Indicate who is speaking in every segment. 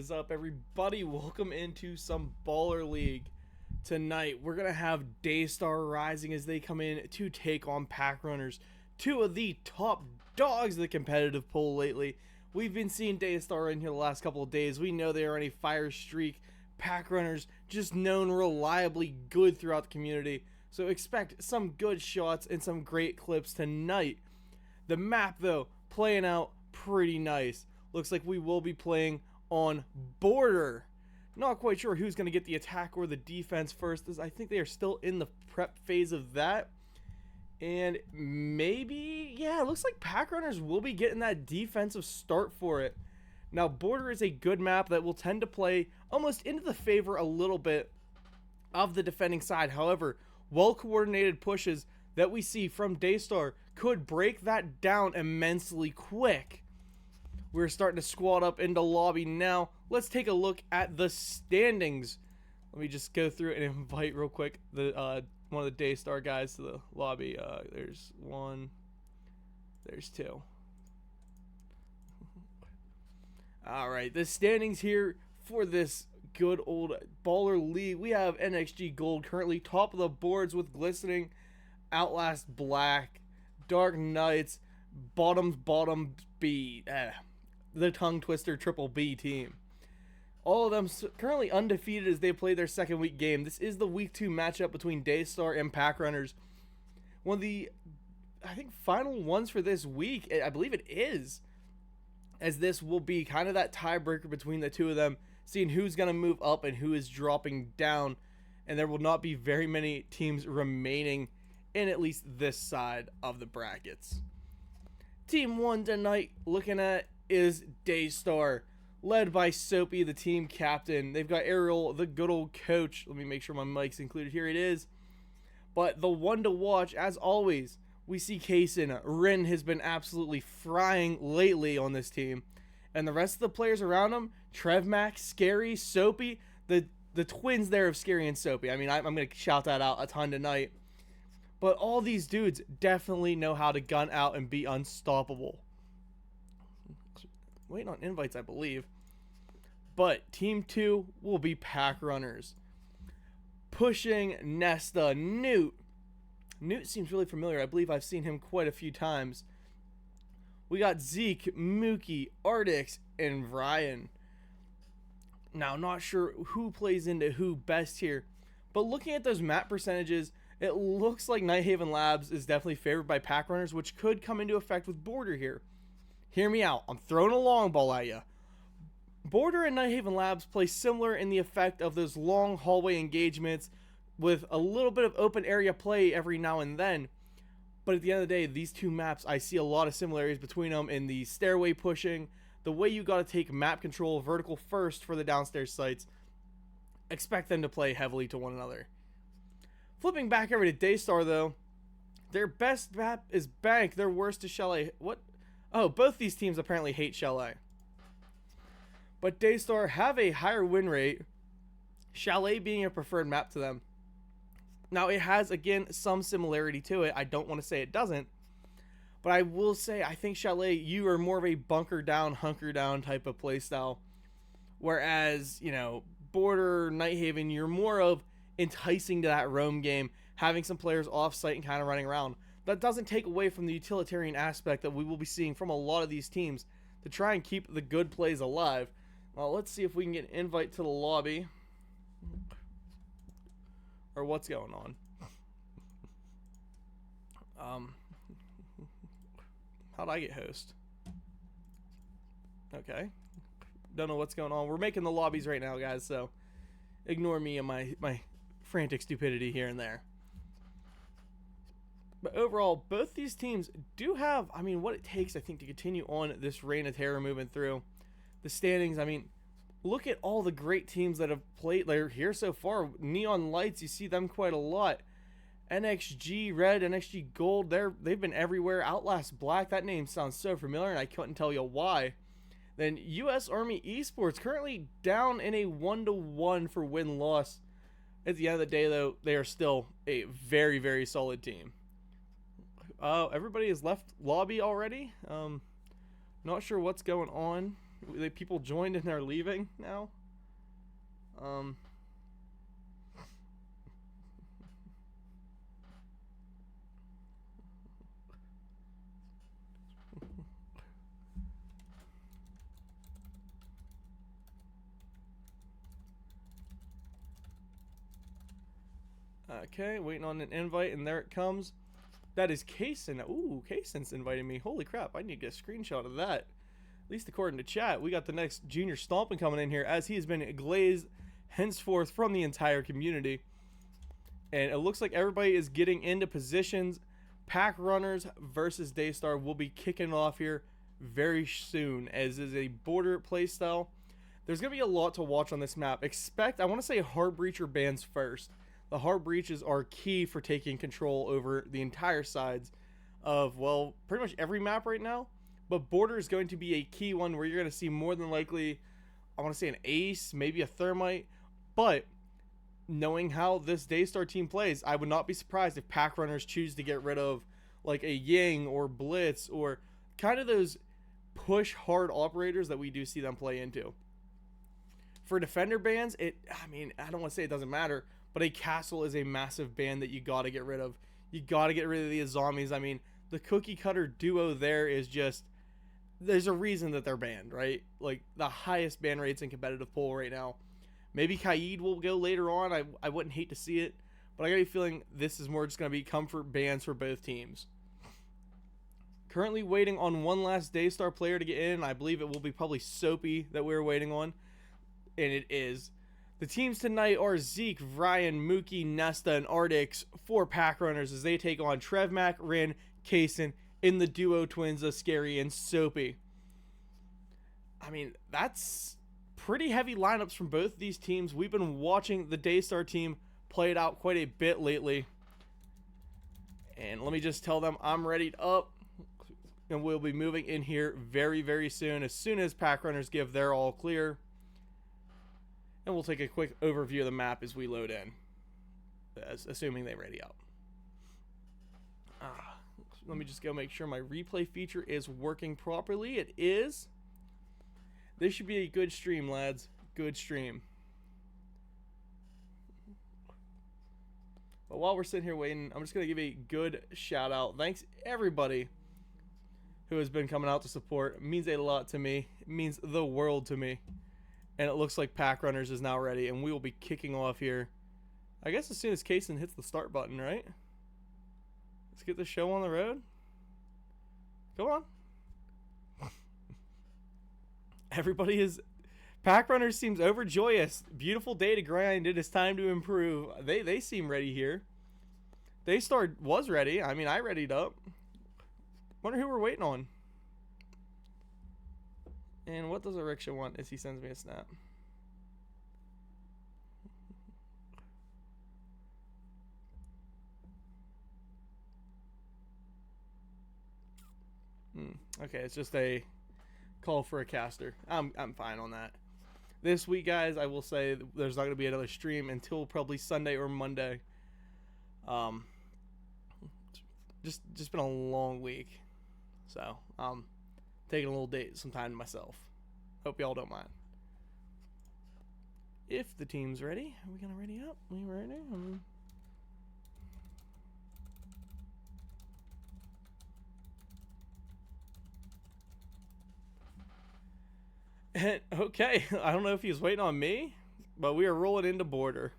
Speaker 1: is up, everybody? Welcome into some Baller League. Tonight, we're going to have Daystar Rising as they come in to take on PackRunnrs, two of the top dogs of the competitive pool lately. We've been seeing Daystar in here the last couple of days. We know they are on a fire streak. PackRunnrs just known reliably good throughout the community. So expect some good shots and some great clips tonight. The map, though, playing out pretty nice. Looks like we will be playing on Border. Not quite sure who's going to get the attack or the defense first, as I think they are still in the prep phase of that. And maybe, yeah, it looks like PackRunnrs will be getting that defensive start for it. Now, Border is a good map that will tend to play almost into the favor a little bit of the defending side. However, well-coordinated pushes that we see from Daystar could break that down immensely quick. We're starting to squad up into lobby now. Let's take a look at the standings. Let me just go through and invite real quick the one of the Daystar guys to the lobby. There's one. There's two. All right, the standings here for this good old Baller League. We have NXG Gold currently top of the boards with Glistening, Outlast Black, Dark Knights, bottom B. The Tongue Twister Triple B team. All of them currently undefeated as they play their second week game. This is the week 2 matchup between Daystar and PackRunnrs. One of the, I think, final ones for this week. I believe it is, as this will be kind of that tiebreaker between the two of them, seeing who's going to move up and who is dropping down. And there will not be very many teams remaining in at least this side of the brackets. Team 1 tonight, looking at, is Daystar, led by Soapy, the team captain. They've got Ariel, the good old coach. Let me make sure my mic's included. Here it is. But the one to watch, as always, we see Kaysen. Rin has been absolutely frying lately on this team. And the rest of the players around him, Trevmac, Scary, Soapy, the twins there of Scary and Soapy. I mean, I'm going to shout that out a ton tonight. But all these dudes definitely know how to gun out and be unstoppable. Waiting on invites, I believe. But Team 2 will be PackRunnrs. Pushing Nesta, Newt. Newt seems really familiar. I believe I've seen him quite a few times. We got Zeke, Mookie, Ardix, and Ryan. Now, not sure who plays into who best here. But looking at those map percentages, it looks like Nighthaven Labs is definitely favored by PackRunnrs, which could come into effect with Border here. Hear me out. I'm throwing a long ball at you. Border and Nighthaven Labs play similar in the effect of those long hallway engagements with a little bit of open area play every now and then. But at the end of the day, these two maps, I see a lot of similarities between them in the stairway pushing, the way you got to take map control vertical first for the downstairs sites. Expect them to play heavily to one another. Flipping back over to Daystar, though, their best map is Bank, their worst is Chalet. What? Oh, both these teams apparently hate Chalet. But Daystar have a higher win rate, Chalet being a preferred map to them. Now, it has, again, some similarity to it. I don't want to say it doesn't. But I will say, I think Chalet, you are more of a bunker down, hunker down type of playstyle. Whereas, you know, Border, Nighthaven, you're more of enticing to that roam game, having some players off-site and kind of running around. That doesn't take away from the utilitarian aspect that we will be seeing from a lot of these teams to try and keep the good plays alive. Well, let's see if we can get an invite to the lobby. Or what's going on. How'd I get host? Okay. Don't know what's going on. We're making the lobbies right now, guys, so ignore me and my frantic stupidity here and there. But overall, both these teams do have, I mean, what it takes, I think, to continue on this reign of terror moving through the standings. I mean, look at all the great teams that have played here so far. Neon Lights, you see them quite a lot. NXG Red, NXG Gold, they've been everywhere. Outlast Black, that name sounds so familiar, and I couldn't tell you why. Then US Army Esports, currently down in a 1-1 for win-loss. At the end of the day, though, they are still a very, very solid team. Everybody has left lobby already. Not sure what's going on. People joined and they're leaving now. Okay, waiting on an invite, and there it comes. That is Kaysen. Ooh, Kaysen's inviting me. Holy crap, I need to get a screenshot of that. At least according to chat, we got the next Junior Stomping coming in here, as he has been glazed henceforth from the entire community. And it looks like everybody is getting into positions. PackRunnrs versus Daystar will be kicking off here very soon, as is a border playstyle. There's going to be a lot to watch on this map. I want to say hard breacher bans first. The hard breaches are key for taking control over the entire sides of, well, pretty much every map right now. But border is going to be a key one where you're going to see more than likely, I want to say an ace, maybe a thermite. But knowing how this Daystar team plays, I would not be surprised if PackRunnrs choose to get rid of like a Ying or Blitz or kind of those push hard operators that we do see them play into. For defender bans, I don't want to say it doesn't matter, but a castle is a massive ban that you got to get rid of. You got to get rid of these zombies. I mean, the cookie cutter duo there is just, there's a reason that they're banned, right? Like the highest ban rates in competitive pool right now. Maybe Kaid will go later on. I wouldn't hate to see it, but I got a feeling this is more just going to be comfort bans for both teams. Currently waiting on one last Daystar player to get in. I believe it will be probably Soapy that we're waiting on, and it is. The teams tonight are Zeke, Ryan, Mookie, Nesta, and Ardix for PackRunnrs as they take on Trevmac, Rin, Kaysen in the duo twins of Scary and Soapy. I mean, that's pretty heavy lineups from both these teams. We've been watching the Daystar team play it out quite a bit lately. And let me just tell them I'm ready up. And we'll be moving in here very, very soon as PackRunnrs give their all clear. And we'll take a quick overview of the map as we load in, assuming they ready up. Let me just go make sure my replay feature is working properly. It is. This should be a good stream, lads. Good stream. But while we're sitting here waiting, I'm just going to give a good shout out. Thanks everybody who has been coming out to support. It means a lot to me. It means the world to me. And it looks like PackRunnrs is now ready, and we will be kicking off here, I guess, as soon as Kaysen hits the start button, right? Let's get the show on the road. Come on. Everybody is... PackRunnrs seems overjoyous. Beautiful day to grind. It is time to improve. They seem ready here. Daystar was ready. I mean, I readied up. Wonder who we're waiting on. And what does a rickshaw want as he sends me a snap? Okay, it's just a call for a caster. I'm fine on that. This week, guys, I will say there's not going to be another stream until probably Sunday or Monday. Just been a long week. So, taking a little date, some time to myself. Hope y'all don't mind. If the team's ready, are we gonna ready up? We ready? Okay, I don't know if he's waiting on me, but we are rolling into border.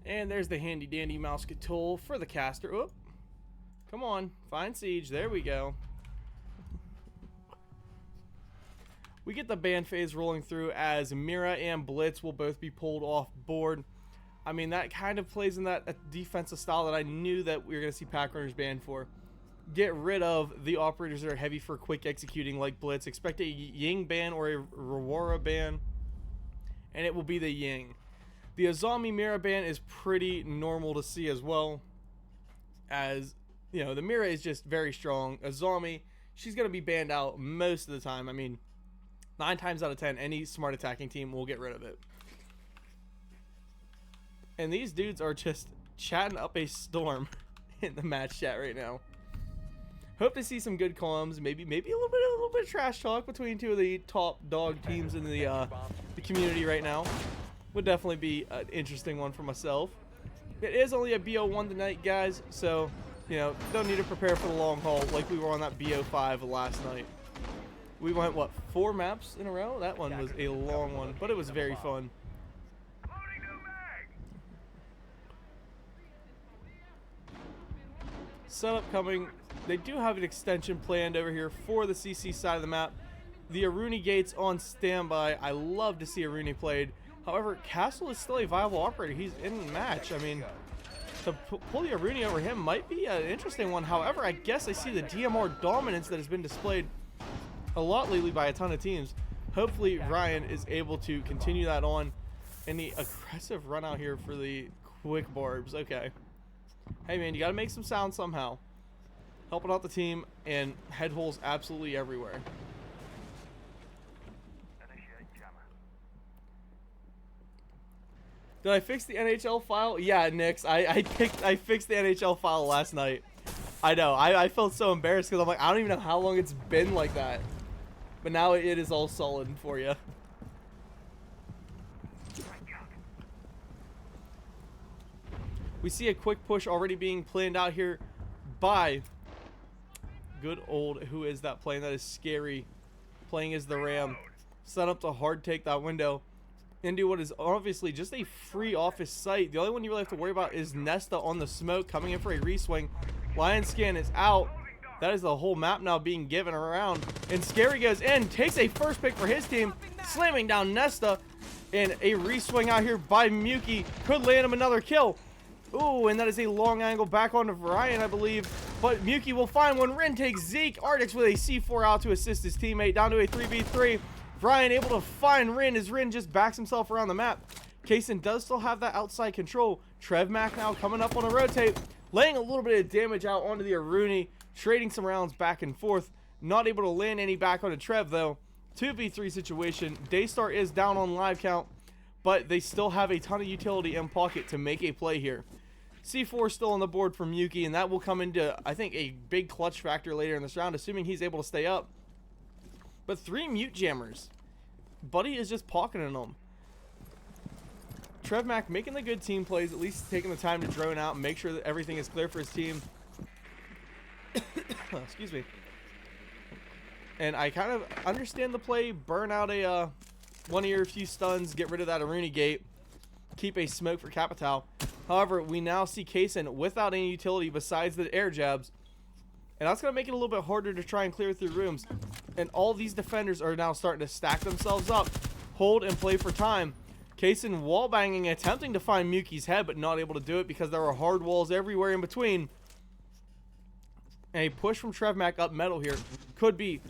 Speaker 1: And there's the handy dandy mouse control for the caster. Oop. Come on, find siege. There we go. We get the ban phase rolling through as Mira and Blitz will both be pulled off board. I mean, that kind of plays in that defensive style that I knew that we were going to see PackRunnrs banned for. get rid of the operators that are heavy for quick executing like Blitz. Expect a Ying ban or a Rewara ban, and it will be the Ying. The Azami Mira ban is pretty normal to see as well, as, you know, the Mira is just very strong. Azami, she's going to be banned out most of the time. I mean, 9 times out of 10, any smart attacking team will get rid of it. And these dudes are just chatting up a storm in the match chat right now. Hope to see some good comms, maybe a little bit of trash talk between two of the top dog teams in the community right now. Would definitely be an interesting one for myself. It is only a BO1 tonight, guys, so, you know, don't need to prepare for the long haul like we were on that BO5 last night. We went, what, 4 maps in a row? That one was a long one, but it was very fun. Setup coming. They do have an extension planned over here for the CC side of the map. The Aruni gates on standby. I love to see Aruni played. However, Castle is still a viable operator. He's in the match. I mean, to pull the Aruni over him might be an interesting one. However, I guess I see the DMR dominance that has been displayed a lot lately by a ton of teams. Hopefully, Ryan is able to continue that on. And the aggressive run out here for the quick barbs. Okay. Hey, man, you got to make some sound somehow. Helping out the team, and head holes absolutely everywhere. Did I fix the NHL file? Yeah, Nix. I fixed the NHL file last night. I know. I felt so embarrassed because I'm like, I don't even know how long it's been like that. But now it is all solid for you. We see a quick push already being planned out here by good old, who is that playing? That is scary. Playing as the Ram. Set up to hard take that window into what is obviously just a free office site. The only one you really have to worry about is Nesta on the smoke coming in for a reswing. Lion scan is out. That is the whole map now being given around. And Scary goes in, takes a first pick for his team, slamming down Nesta. And a reswing out here by Muki could land him another kill. Ooh, and that is a long angle back onto Ryan, I believe. But Muki will find one. Rin takes Zeke. Ardix with a C4 out to assist his teammate. Down to a 3v3. Ryan able to find Rin as Rin just backs himself around the map. Kaysen does still have that outside control. Trevmac now coming up on a rotate. Laying a little bit of damage out onto the Aruni. Trading some rounds back and forth. Not able to land any back onto Trev, though. 2v3 situation. Daystar is down on live count. But they still have a ton of utility in pocket to make a play here. C4 still on the board from Yuki, and that will come into, I think, a big clutch factor later in this round, assuming he's able to stay up. But 3 mute jammers. Buddy is just pocketing them. Trevmac making the good team plays, at least taking the time to drone out and make sure that everything is clear for his team. Excuse me. And I kind of understand the play. Burn out a one of your few stuns, get rid of that Aruni gate, keep a smoke for Capital. However, we now see Kaysen without any utility besides the air jabs. And that's going to make it a little bit harder to try and clear through rooms. And all these defenders are now starting to stack themselves up, hold and play for time. Kaysen wallbanging, attempting to find Muki's head, but not able to do it because there are hard walls everywhere in between. And a push from Trevmac up metal here could be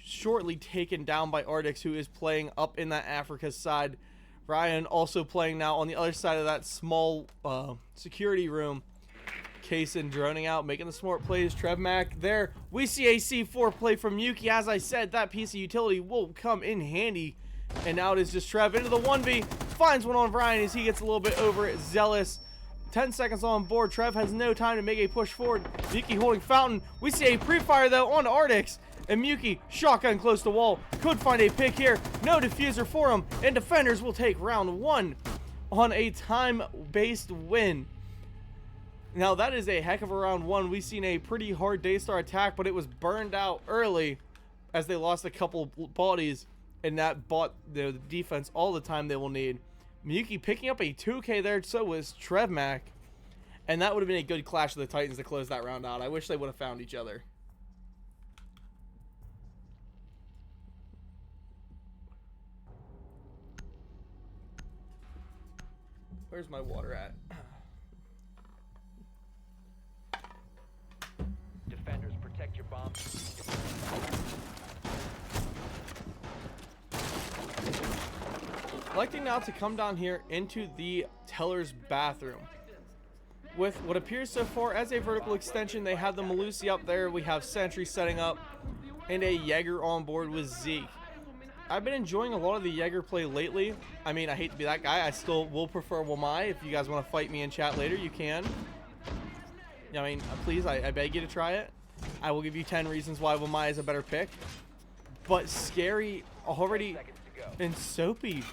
Speaker 1: shortly taken down by Ardix, who is playing up in that Africa side. Ryan also playing now on the other side of that small security room. Kaysen droning out, making the smart plays. Trevmac there. We see a C4 play from Yuki. As I said, that piece of utility will come in handy. And now it is just Trev into the 1v. Finds one on Ryan as he gets a little bit over it. Zealous. 10 seconds on board. Trev has no time to make a push forward. Yuki holding Fountain. We see a pre-fire though on Ardix. And Muki, shotgun close to wall, could find a pick here. No diffuser for him, and defenders will take round 1 on a time-based win. Now, that is a heck of a round 1. We've seen a pretty hard Daystar attack, but it was burned out early as they lost a couple bodies, and that bought the defense all the time they will need. Muki picking up a 2K there, so was Trevmac, and that would have been a good clash of the Titans to close that round out. I wish they would have found each other. Where's my water at?
Speaker 2: Defenders
Speaker 1: Electing now to come down here into the teller's bathroom. With what appears so far as a vertical extension, they have the Malusi up there. We have Sentry setting up and a Jaeger on board with Zeke. I've been enjoying a lot of the Jaeger play lately. I mean, I hate to be that guy. I still will prefer Wamai. If you guys want to fight me in chat later, you can. I mean, please, I beg you to try it. I will give you 10 reasons why Wamai is a better pick. But Scary already and Soapy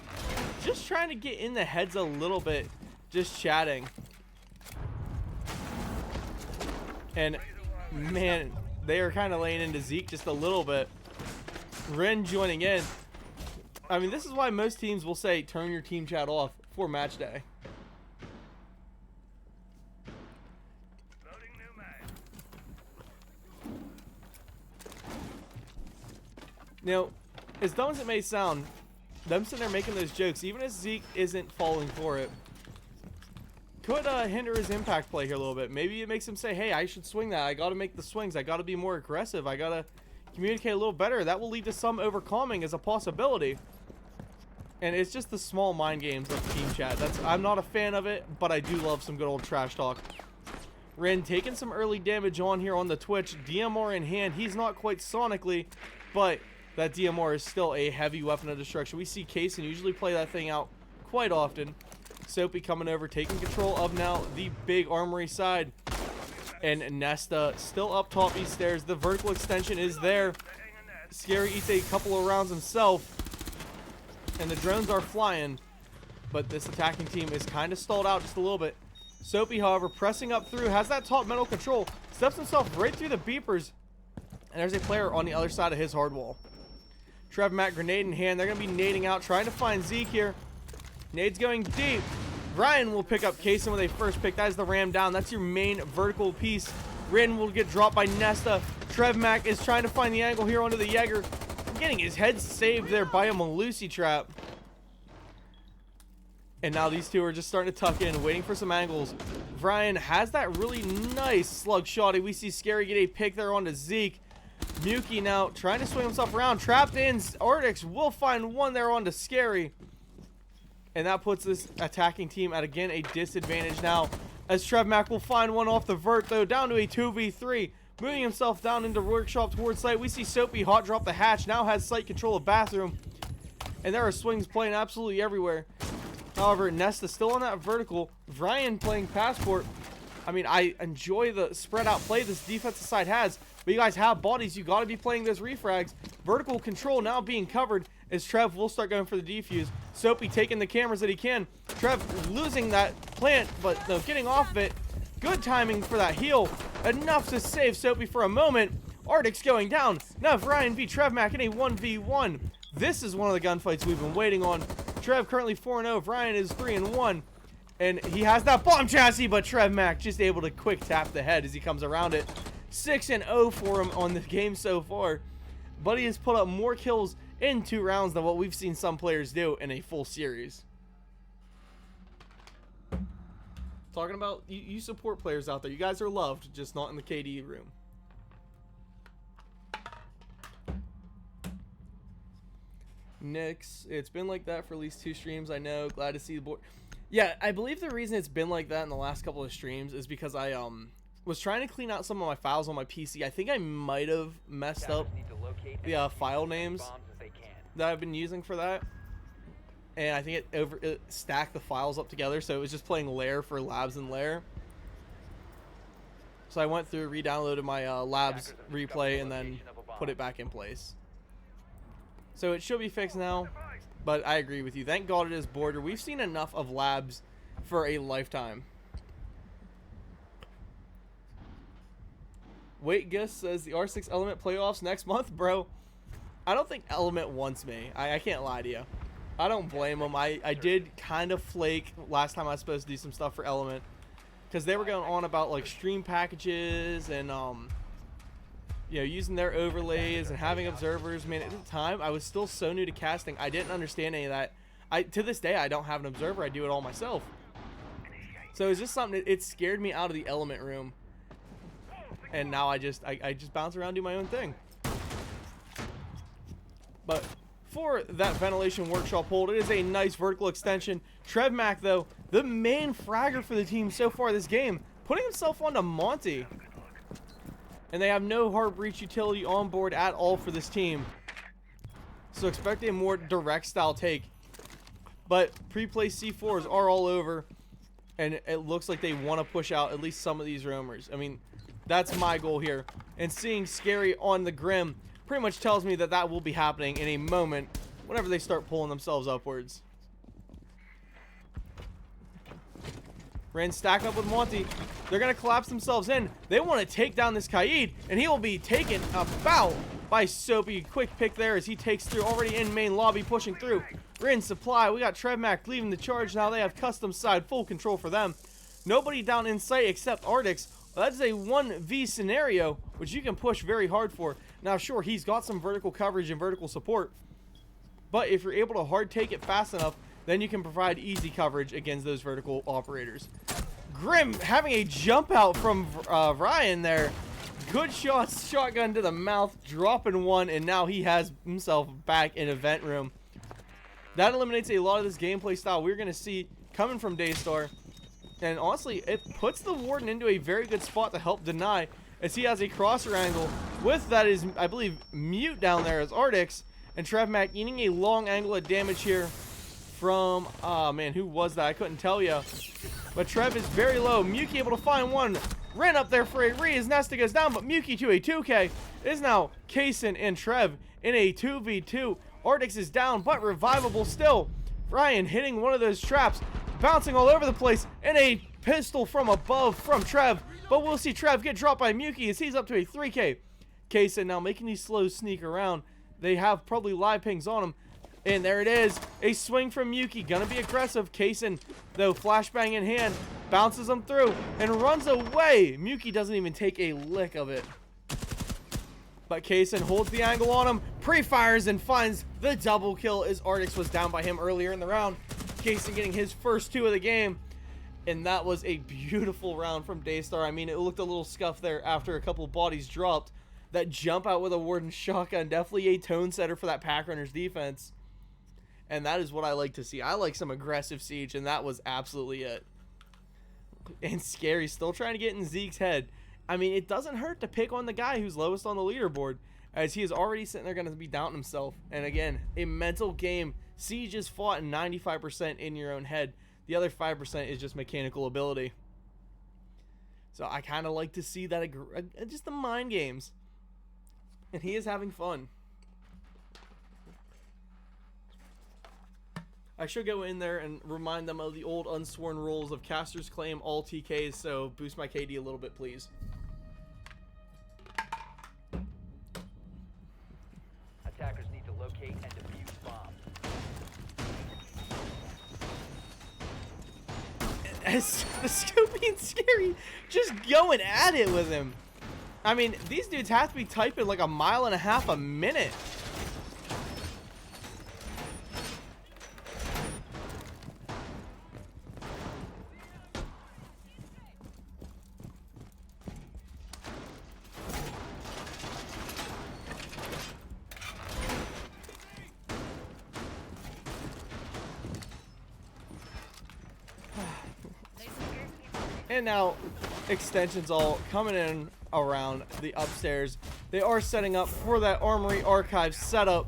Speaker 1: just trying to get in the heads a little bit, just chatting. And man, they are kind of laying into Zeke just a little bit. Ren joining in. I mean, this is why most teams will say turn your team chat off for match day. Now, as dumb as it may sound, them sitting there making those jokes, even as Zeke isn't falling for it, could hinder his impact play here a little bit. Maybe it makes him say, hey, I should swing that. I got to make the swings. I got to be more aggressive. I got to communicate a little better. That will lead to some overcoming as a possibility. And it's just the small mind games of team chat. I'm not a fan of it, but I do love some good old trash talk. Ren taking some early damage on here on the Twitch. DMR in hand. He's not quite sonically, but that DMR is still a heavy weapon of destruction. We see Kaysen usually play that thing out quite often. Soapy coming over, taking control of now the big armory side. And Nesta still up top these stairs. The vertical extension is there. Scary eats a couple of rounds himself. And the drones are flying. But this attacking team is kind of stalled out just a little bit. Soapy, however, pressing up through, has that top metal control. Steps himself right through the beepers. And there's a player on the other side of his hard wall. Trev Mac grenade in hand. They're going to be nading out, trying to find Zeke here. Nade's going deep. Ryan will pick up Kaysen with a first pick. That is the ram down. That's your main vertical piece. Rin will get dropped by Nesta. Trev Mac is trying to find the angle here onto the Jaeger. Getting his head saved there by a Malusi trap. And now these two are just starting to tuck in, waiting for some angles. Ryan has that really nice slug shotty. We see Scary get a pick there onto Zeke. Muki now trying to swing himself around. Trapped in. Ardix will find one there onto Scary. And that puts this attacking team at, again, a disadvantage now. As Trev Mac will find one off the vert, though, down to a 2v3. Moving himself down into workshop towards site. We see Soapy hot drop the hatch. Now has site control of bathroom. And there are swings playing absolutely everywhere. However, Nesta still on that vertical. Ryan playing passport. I mean, I enjoy the spread out play this defensive side has. But you guys have bodies. You got to be playing those refrags. Vertical control now being covered as Trev will start going for the defuse. Soapy taking the cameras that he can. Trev losing that plant, but no, getting off of it. Good timing for that heal. Enough to save Soapy for a moment. Ardix going down. Now Ryan v Trev Mac in a 1v1. This is one of the gunfights we've been waiting on. Trev currently 4-0. Ryan is 3-1. And he has that bomb chassis, but Trev Mac just able to quick tap the head as he comes around it. 6-0 for him on the game so far. Buddy has put up more kills in 2 rounds than what we've seen some players do in a full series. Talking about, you support players out there. You guys are loved, just not in the KD room. Nix, it's been like that for at least 2 streams, I know. Glad to see the board. Yeah, I believe the reason it's been like that in the last couple of streams is because I was trying to clean out some of my files on my PC. I think I might have messed up the file names that I've been using for that. And I think it stacked the files up together, so it was just playing lair for labs and lair. So I went through, re-downloaded my labs replay, and then put it back in place. So it should be fixed now, but I agree with you. Thank God it is border. We've seen enough of labs for a lifetime. Wait, Gus says the R6 Element playoffs next month, bro. I don't think Element wants me. I can't lie to you. I don't blame them. I did kind of flake last time I was supposed to do some stuff for Element, because they were going on about like stream packages and you know, using their overlays and having observers. Man, at the time I was still so new to casting, I didn't understand any of that. To this day I don't have an observer. I do it all myself. So it's just something, it scared me out of the Element room. and now I just bounce around, do my own thing. But for that ventilation workshop hold, it is a nice vertical extension. TrevMac, though, the main fragger for the team so far this game, putting himself onto Monty. And they have no hard breach utility on board at all for this team. So expect a more direct style take. But pre-placed C4s are all over. And it looks like they want to push out at least some of these roamers. I mean, that's my goal here. And seeing Scary on the Grim pretty much tells me that that will be happening in a moment whenever they start pulling themselves upwards. Ren stack up with Monty. They're going to collapse themselves in. They want to take down this Kaid, and he will be taken about by Soapy. Quick pick there as he takes through, already in main lobby, pushing through. Ren supply. We got TrevMac leaving the charge. Now they have custom side, full control for them. Nobody down in sight except Artix. That's a 1v scenario, which you can push very hard for. Now, sure, he's got some vertical coverage and vertical support, but if you're able to hard take it fast enough, then you can provide easy coverage against those vertical operators. Grim having a jump out from Ryan there. Good shots, shotgun to the mouth, dropping one, and now he has himself back in event room. That eliminates a lot of this gameplay style we're going to see coming from Daystar. And honestly, it puts the Warden into a very good spot to help deny, as he has a crosser angle. With that is, I believe, Mute down there as Artix. And TrevMac eating a long angle of damage here from, oh man, who was that? I couldn't tell you. But Trev is very low. Muki able to find one. Ran up there for a re as Nesta goes down, but Muki to a 2K. It is now Kaysen and Trev in a 2v2. Artix is down, but revivable still. Ryan hitting one of those traps, bouncing all over the place, and a pistol from above from Trev. But we'll see Trev get dropped by Muki as he's up to a 3K. Kaysen now making these slow sneak around. They have probably live pings on him. And there it is. A swing from Muki. Gonna be aggressive. Kaysen, though, flashbang in hand, bounces him through and runs away. Muki doesn't even take a lick of it. But Kaysen holds the angle on him, pre-fires, and finds the double kill as Artix was down by him earlier in the round. Kaysen getting his first 2 of the game. And that was a beautiful round from Daystar. I mean, it looked a little scuffed there after a couple bodies dropped. That jump out with a Warden shotgun, definitely a tone setter for that PackRunnrs defense. And that is what I like to see. I like some aggressive siege, and that was absolutely it. And Scary still trying to get in Zeke's head. I mean, it doesn't hurt to pick on the guy who's lowest on the leaderboard, as he is already sitting there going to be doubting himself. And again, a mental game. Siege is fought 95% in your own head. The other 5% is just mechanical ability. So I kind of like to see that, just the mind games. And he is having fun. I should go in there and remind them of the old unsworn rules of casters claim all TKs, so boost my KD a little bit, please.
Speaker 2: Attackers need to locate and defuse bomb.
Speaker 1: As the Scoopy and Scary just going at it with him. I mean, these dudes have to be typing like 1.5 miles a minute. And now, extensions all coming in around the upstairs. They are setting up for that Armory Archive setup.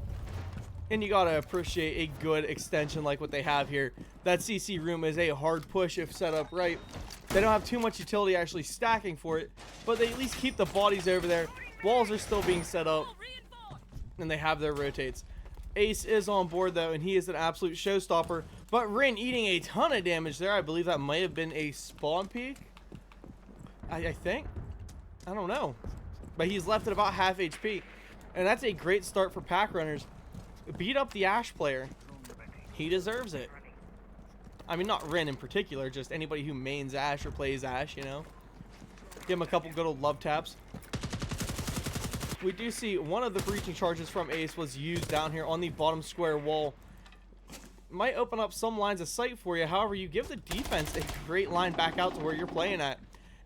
Speaker 1: And you gotta appreciate a good extension like what they have here. That CC room is a hard push if set up right. They don't have too much utility actually stacking for it, but they at least keep the bodies over there. Walls are still being set up, and they have their rotates. Ace is on board though, and he is an absolute showstopper. But Rin eating a ton of damage there. I believe that might have been a spawn peak. I think. I don't know. But he's left at about half HP. And that's a great start for PackRunnrs. Beat up the Ash player. He deserves it. I mean, not Rin in particular, just anybody who mains Ash or plays Ash, you know. Give him a couple good old love taps. We do see one of the breaching charges from Ace was used down here on the bottom square wall. Might open up some lines of sight for you. However, you give the defense a great line back out to where you're playing at.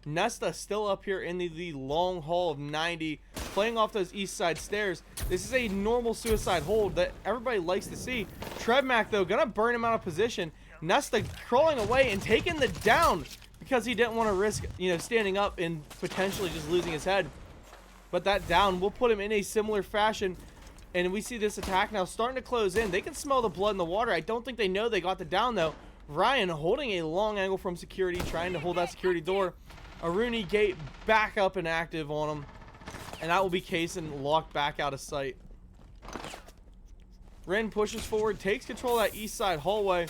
Speaker 1: Nesta still up here in the long haul of 90, playing off those east side stairs. This is a normal suicide hold that everybody likes to see. Trevmac, though, gonna burn him out of position. Nesta crawling away and taking the down because he didn't want to risk, standing up and potentially just losing his head. But that down will put him in a similar fashion. And we see this attack now starting to close in. They can smell the blood in the water. I don't think they know they got the down, though. Ryan holding a long angle from security, trying to hold that security door. Aruni gate back up and active on him. And that will be Kaysen locked back out of sight. Ren pushes forward, takes control of that east side hallway.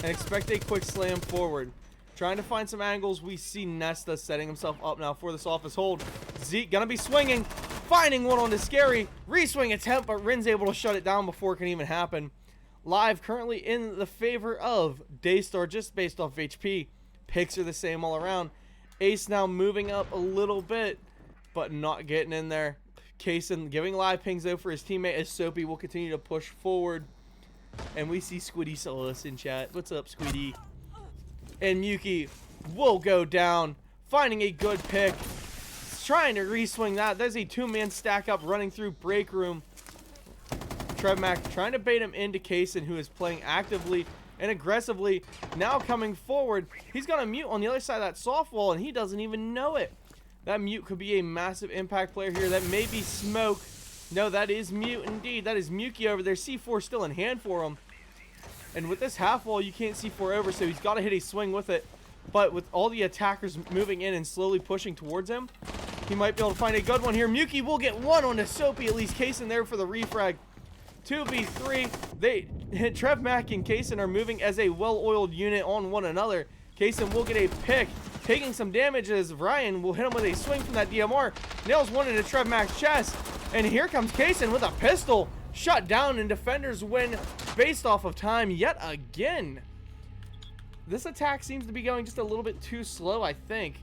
Speaker 1: And expect a quick slam forward. Trying to find some angles. We see Nesta setting himself up now for this office hold. Zeke gonna be swinging. Finding one on the Scary. Re-swing attempt, but Ren's able to shut it down before it can even happen. Live currently in the favor of Daystar just based off HP. Picks are the same all around. Ace now moving up a little bit, but not getting in there. Kaysen giving live pings though for his teammate as Soapy will continue to push forward. And we see Squiddy Solus in chat. What's up, Squiddy? And Muki will go down, finding a good pick. Trying to re-swing that. There's a two-man stack up running through break room. Trevmac trying to bait him into Kaysen, who is playing actively and aggressively. Now coming forward, he's got a mute on the other side of that soft wall, and he doesn't even know it. That mute could be a massive impact player here. That may be Smoke. No, that is mute indeed. That is Muki over there. C4 still in hand for him. And with this half wall, you can't C4 over, so he's got to hit a swing with it. But with all the attackers moving in and slowly pushing towards him, he might be able to find a good one here. Muki will get one on the Soapy, at least. Kaysen there for the refrag. 2v3. Trevmac and Kaysen are moving as a well-oiled unit on one another. Kaysen will get a pick, taking some damage as Ryan will hit him with a swing from that DMR. Nails one into Trevmac's chest. And here comes Kaysen with a pistol. Shut down, and defenders win based off of time yet again. This attack seems to be going just a little bit too slow, I think.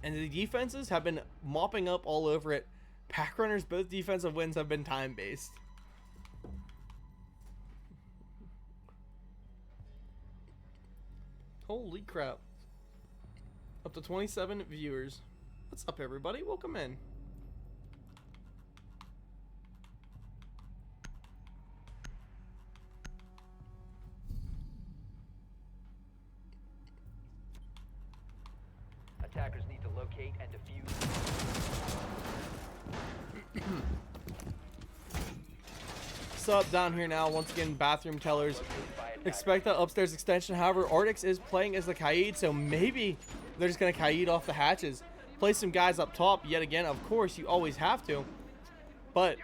Speaker 1: And the defenses have been mopping up all over it. PackRunnrs, both defensive wins have been time-based. Holy crap. Up to 27 viewers. What's up, everybody? Welcome in.
Speaker 2: Attackers need to locate and defuse.
Speaker 1: Sub down here now. Once again, bathroom tellers. Expect that upstairs extension. However, Artix is playing as the Kaid, so maybe they're just going to Kaid off the hatches. Play some guys up top yet again. Of course, you always have to. But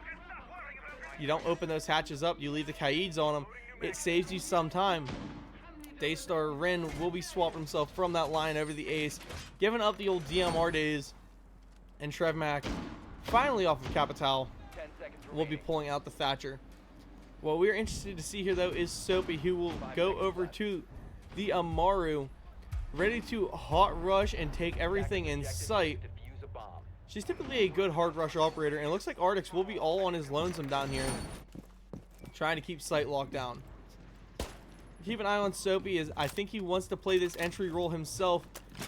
Speaker 1: you don't open those hatches up. You leave the Kaids on them. It saves you some time. Daystar Ren will be swapping himself from that line over the ace, giving up the old DMR days. And Trevmac, finally off of Capital, will be pulling out the Thatcher. What we're interested to see here, though, is Soapy, who will go over to the Amaru, ready to hot rush and take everything in sight. She's typically a good hard rush operator, and it looks like Artix will be all on his lonesome down here, trying to keep sight locked down. Keep an eye on Soapy, as I think he wants to play this entry role himself.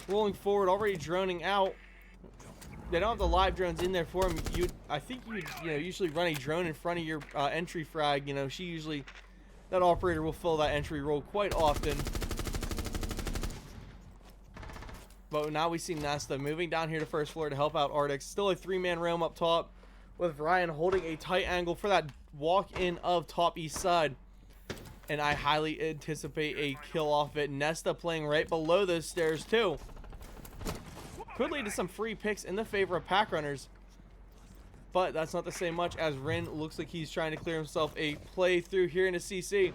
Speaker 1: Rolling forward, already droning out. They don't have the live drones in there for him. I think you usually run a drone in front of your entry frag. That operator will fill that entry role quite often. But now we see Nesta moving down here to first floor to help out Artix. Still a three-man roam up top, with Ryan holding a tight angle for that walk-in of top east side. And I highly anticipate a kill off it. Nesta playing right below those stairs too. Could lead to some free picks in the favor of PackRunnrs. But that's not to say much, as Ren looks like he's trying to clear himself a play through here into CC.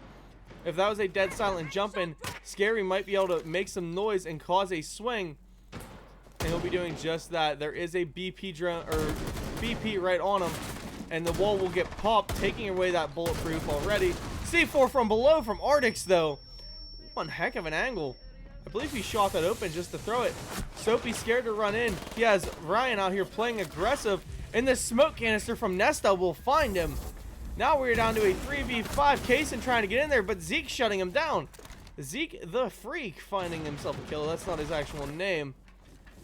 Speaker 1: If that was a dead silent jump in, Scary might be able to make some noise and cause a swing. And he'll be doing just that. There is a BP drone, or BP right on him. And the wall will get popped, taking away that bulletproof already. C4 from below from Artix, though. One heck of an angle. I believe he shot that open just to throw it. Soapy's scared to run in. He has Ryan out here playing aggressive. And the smoke canister from Nesta will find him. Now we're down to a 3v5. Kaysen trying to get in there, but Zeke shutting him down. Zeke the Freak finding himself a kill. That's not his actual name.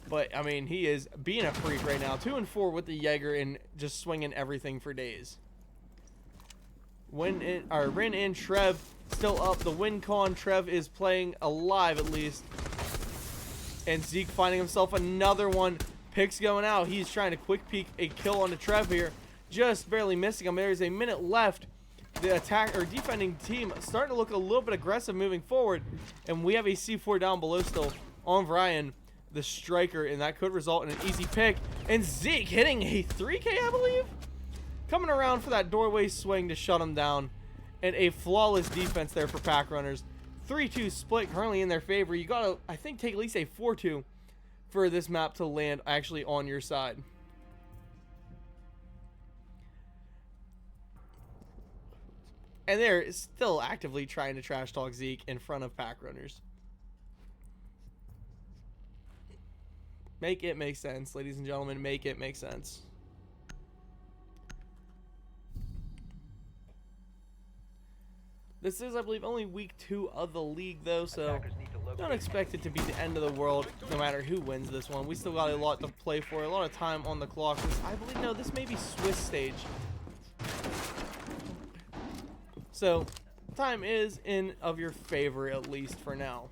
Speaker 1: But, I mean, he is being a freak right now. 2 and 4 with the Jaeger and just swinging everything for days. Rin and Trev still up. The win con. Trev is playing alive at least. And Zeke finding himself another one. Picks going out. He's trying to quick peek a kill onto Trev here. Just barely missing him. There's a minute left. The attack or defending team starting to look a little bit aggressive moving forward. And we have a C4 down below still on Brian, the striker. And that could result in an easy pick. And Zeke hitting a 3K, I believe. Coming around for that doorway swing to shut him down. And a flawless defense there for PackRunnrs. 3-2 split currently in their favor. You gotta, I think, take at least a 4-2 for this map to land actually on your side. And they're still actively trying to trash talk Zeke in front of PackRunnrs. Make it make sense, ladies and gentlemen. Make it make sense. This is, I believe, only week 2 of the league, though, so don't expect it to be the end of the world no matter who wins this one. We still got a lot to play for, a lot of time on the clock. I believe, no, this may be Swiss stage. So, time is in of your favor, at least for now.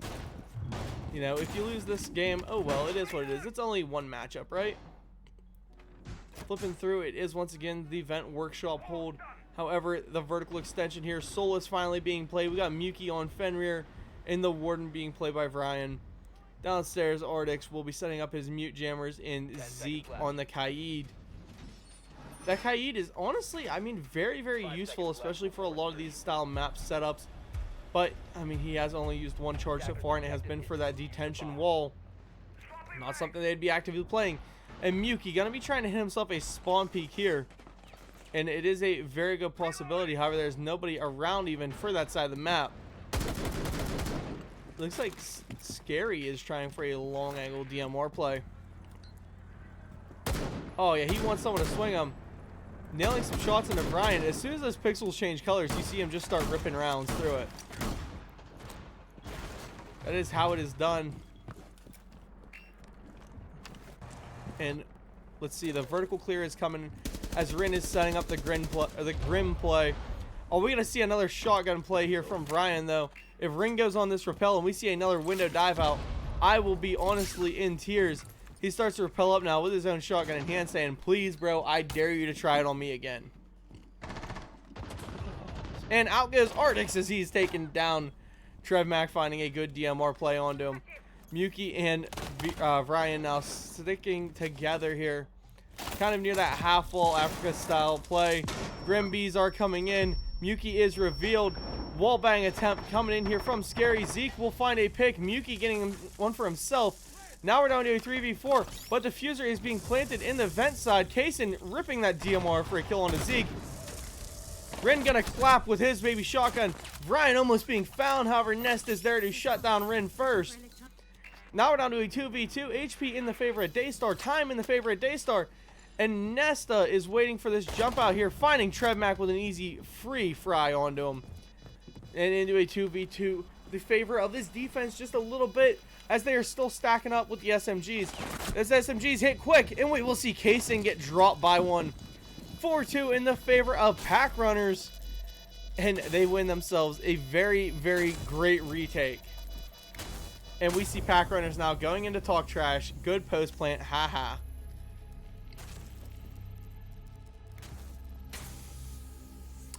Speaker 1: You know, if you lose this game, oh well, it is what it is. It's only one matchup, right? Flipping through, it is once again the Vent Workshop hold. However, the vertical extension here, Soul is finally being played. We got Muki on Fenrir and the Warden being played by Brian. Downstairs, Ardix will be setting up his mute jammers and Zeke on the Kaid. That Kaid is honestly, I mean, very, very useful, especially for a lot of these style map setups. But, I mean, he has only used one charge so far, and it has been for that detention wall. Not something they'd be actively playing. And Muki going to be trying to hit himself a spawn peek here. And it is a very good possibility. However, there's nobody around even for that side of the map. Looks like Scary is trying for a long angle DMR play. Oh, yeah, he wants someone to swing him. Nailing some shots into Brian. As soon as those pixels change colors, you see him just start ripping rounds through it. That is how it is done. And let's see, the vertical clear is coming as Rin is setting up the grim play. Oh, we're gonna see another shotgun play here from Brian though. If Rin goes on this rappel and we see another window dive out, I will be honestly in tears. He starts to rappel up now with his own shotgun in hand, saying, "Please, bro, I dare you to try it on me again." And out goes Ardix as he's taken down. Trev Mack finding a good DMR play onto him. Muki and Ryan now sticking together here. Kind of near that half wall Africa style play. Grim Bees are coming in. Muki is revealed. Wallbang attempt coming in here from Scary. Zeke will find a pick. Muki getting one for himself. Now we're down to a 3v4, but Diffuser is being planted in the vent side. Kaysen ripping that DMR for a kill onto Zeke. Rin gonna clap with his baby shotgun. Brian almost being found, however, Nest is there to shut down Rin first. Now we're down to a 2v2. HP in the favor of Daystar, time in the favor of Daystar. And Nesta is waiting for this jump out here, finding Trev Mack with an easy free fry onto him. And into a 2v2. The favor of this defense just a little bit, as they are still stacking up with the SMGs. As SMGs hit quick, and we will see Kaysen get dropped by one. 4-2 in the favor of PackRunnrs. And they win themselves a very, very great retake. And we see PackRunnrs now going into talk trash. Good post plant, haha.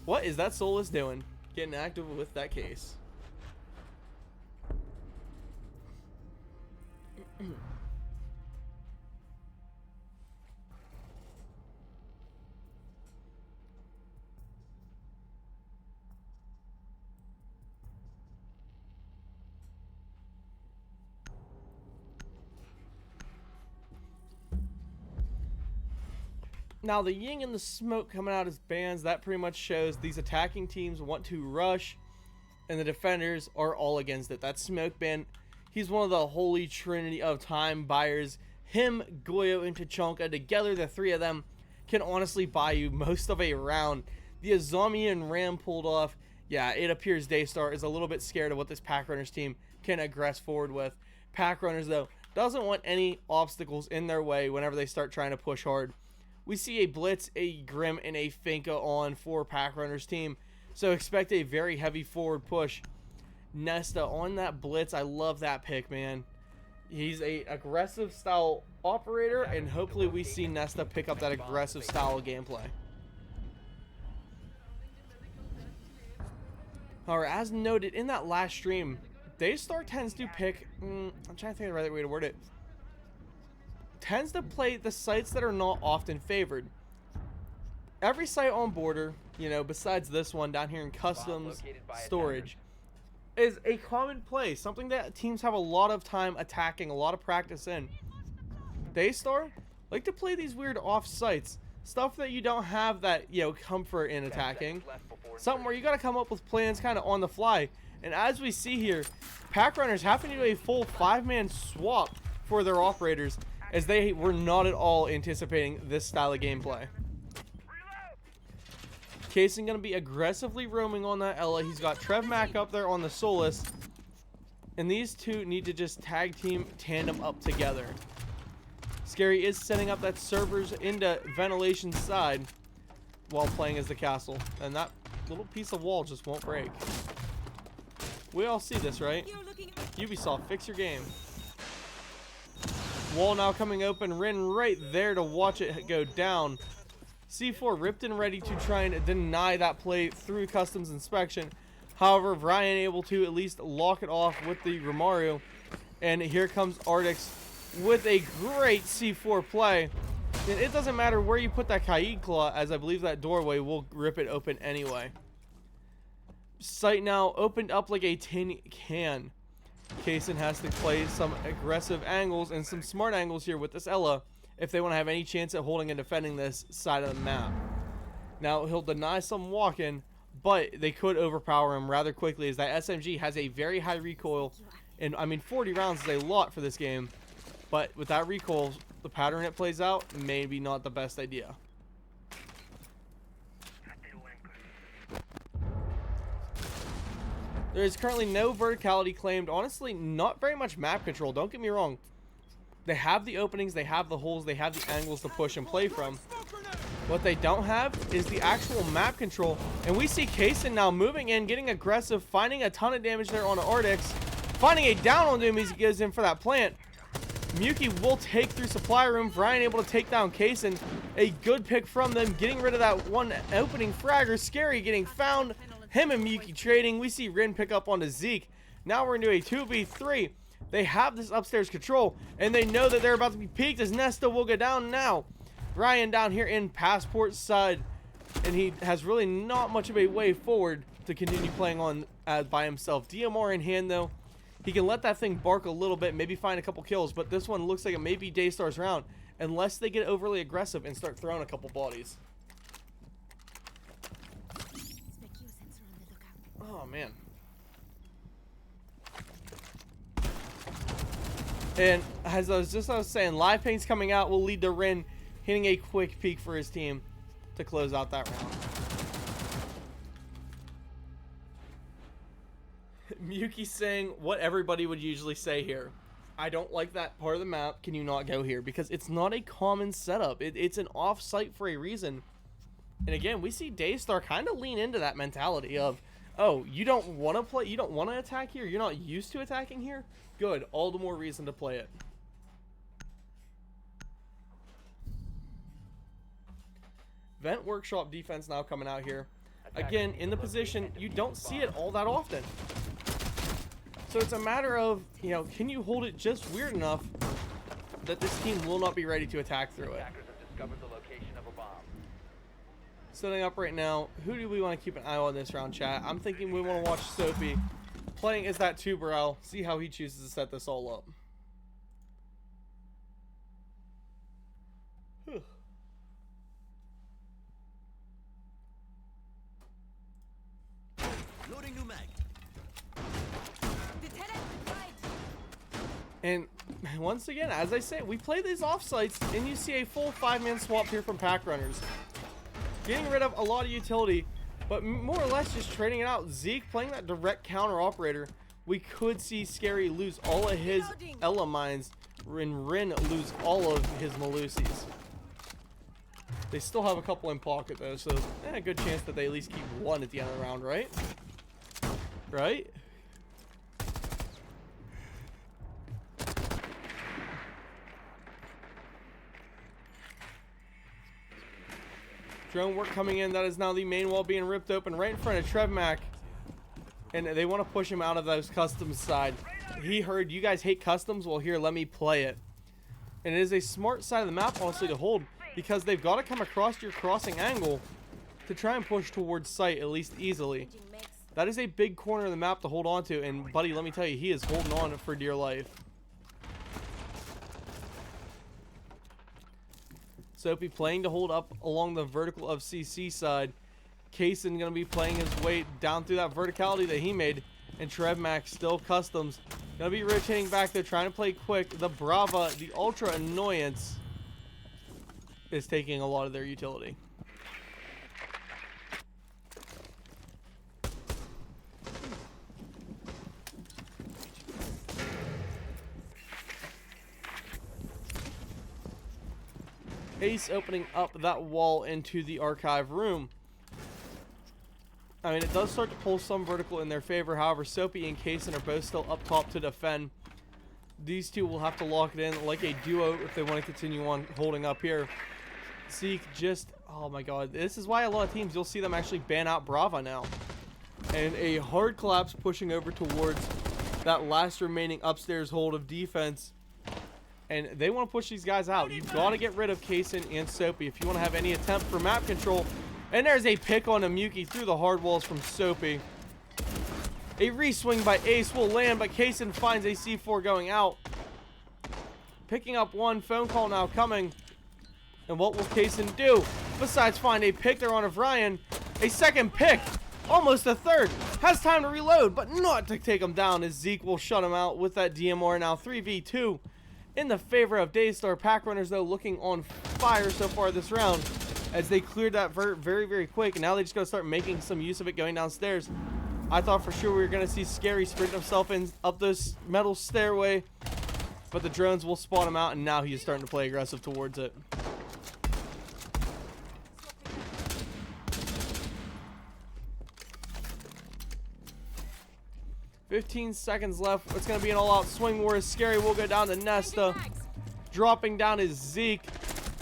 Speaker 1: What is that Soulless doing? Getting active with that case. Now the ying and the smoke coming out as bands, that pretty much shows these attacking teams want to rush and the defenders are all against it. That smoke band, he's one of the holy trinity of time buyers. Him, Goyo, and Tachanka, together the three of them can honestly buy you most of a round. The Azami and Ram pulled off Yeah, it appears Daystar is a little bit scared of what this PackRunnrs team can aggress forward with. PackRunnrs, though, doesn't want any obstacles in their way whenever they start trying to push hard. We see a Blitz, a Grim, and a Finka on for PackRunnrs team, so expect a very heavy forward push. Nesta on that Blitz. I love that pick, man. He's a aggressive style operator, and hopefully we see Nesta pick up that aggressive style of gameplay. However, as noted in that last stream, Daystar tends to pick, I'm trying to think of the right way to word it, tends to play the sites that are not often favored. Every site on border, you know, besides this one down here in customs storage, is a common play, something that teams have a lot of time attacking, a lot of practice in. Daystar like to play these weird off sites, stuff that you don't have that, you know, comfort in attacking. Something where you got to come up with plans kind of on the fly. And as we see here, PackRunnrs having to do a full 5-man swap for their operators, as they were not at all anticipating this style of gameplay. Kaysen going to be aggressively roaming on that Ella. He's got Trev Mack up there on the Solus. And these two need to just tag team tandem up together. Scary is setting up that servers into ventilation side while playing as the castle. And that little piece of wall just won't break. We all see this, right? Ubisoft, fix your game. Wall now coming open. Rin right there to watch it go down. C4 ripped and ready to try and deny that play through customs inspection. However, Ryan able to at least lock it off with the Romario. And here comes Artix with a great C4 play. And it doesn't matter where you put that Kaid Claw, as I believe that doorway will rip it open anyway. Site now opened up like a tin can. Kaysen has to play some aggressive angles and some smart angles here with this Ella if they want to have any chance at holding and defending this side of the map. Now, he'll deny some walk-in, but they could overpower him rather quickly, as that SMG has a very high recoil. And, I mean, 40 rounds is a lot for this game. But with that recoil, the pattern it plays out, maybe not the best idea. There is currently no verticality claimed. Honestly, not very much map control. Don't get me wrong. They have the openings, they have the holes, they have the angles to push and play from. What they don't have is the actual map control. And we see Kaysen now moving in, getting aggressive, finding a ton of damage there on Artix. Finding a down on Doom as he goes in for that plant. Muki will take through supply room. Brian able to take down Kaysen. A good pick from them, getting rid of that one opening fragger. Scary getting found. Him and Muki trading. We see Rin pick up onto Zeke. Now we're into a 2v3. They have this upstairs control, and they know that they're about to be peaked as Nesta will go down now. Ryan down here in Passport side, and he has really not much of a way forward to continue playing on by himself. DMR in hand, though. He can let that thing bark a little bit, maybe find a couple kills, but this one looks like it may be Daystar's round, unless they get overly aggressive and start throwing a couple bodies. Oh, man. And as I was saying, live paint's coming out will lead to Rin hitting a quick peek for his team to close out that round. Muki saying what everybody would usually say here. I don't like that part of the map. Can you not go here? Because it's not a common setup. It's an off-site for a reason. And again, we see Daystar kind of lean into that mentality of, oh, you don't want to play, you don't want to attack here? You're not used to attacking here? Good. All the more reason to play it. Vent Workshop defense now coming out here. Again, in the position, you don't see it all that often. So it's a matter of, you know, can you hold it just weird enough that this team will not be ready to attack through it. Setting up right now. Who do we want to keep an eye on this round, chat? I'm thinking we want to watch Sophie playing as that Tuberel. See how he chooses to set this all up. Whew.
Speaker 3: Loading new mag.
Speaker 1: And once again, as I say, we play these offsites, and you see a full 5-man swap here from PackRunnrs. Getting rid of a lot of utility But more or less just trading it out. Zeke playing that direct counter operator. We could see Scary lose all of his Ella mines and Rin lose all of his Malusis. They still have a couple in pocket though, so a good chance that they at least keep one at the end of the round, right? Right? Drone work coming in. That is now the main wall being ripped open right in front of TrevMac. And they want to push him out of those customs side. He heard you guys hate customs. Well, here, let me play it. And it is a smart side of the map, honestly, to hold, because they've got to come across your crossing angle to try and push towards site, at least easily. That is a big corner of the map to hold on to. And, buddy, let me tell you, he is holding on for dear life. Soapy playing to hold up along the vertical of CC side. Kaysen going to be playing his way down through that verticality that he made. And TrevMac still customs. Going to be rotating back there, trying to play quick. The Brava, the Ultra Annoyance, is taking a lot of their utility. Ace opening up that wall into the archive room. I mean, it does start to pull some vertical in their favor. However, Soapy and Kaysen are both still up top to defend. These two will have to lock it in like a duo if they want to continue on holding up here. Zeke just, oh my god. This is why a lot of teams, you'll see them actually ban out Brava now. And a hard collapse pushing over towards that last remaining upstairs hold of defense. And they want to push these guys out. You've got to get rid of Kaysen and Soapy if you want to have any attempt for map control. And there's a pick on Amuki through the hard walls from Soapy. A re-swing by Ace will land, but Kaysen finds a C4 going out. Picking up one, phone call now coming. And what will Kaysen do? Besides find a pick there on Ryan. A second pick, almost a third. Has time to reload, but not to take him down as Zeke will shut him out with that DMR. Now 3v2 in the favor of Daystar. PackRunnrs, though, looking on fire so far this round, as they cleared that vert very, very quick. And now they just got to start making some use of it going downstairs. I thought for sure we were going to see Scary sprint himself in up this metal stairway, but the drones will spawn him out, and now he's starting to play aggressive towards it. $15 seconds left. It's going to be an all-out swing war. Scary will go down to Nesta. Dropping down is Zeke.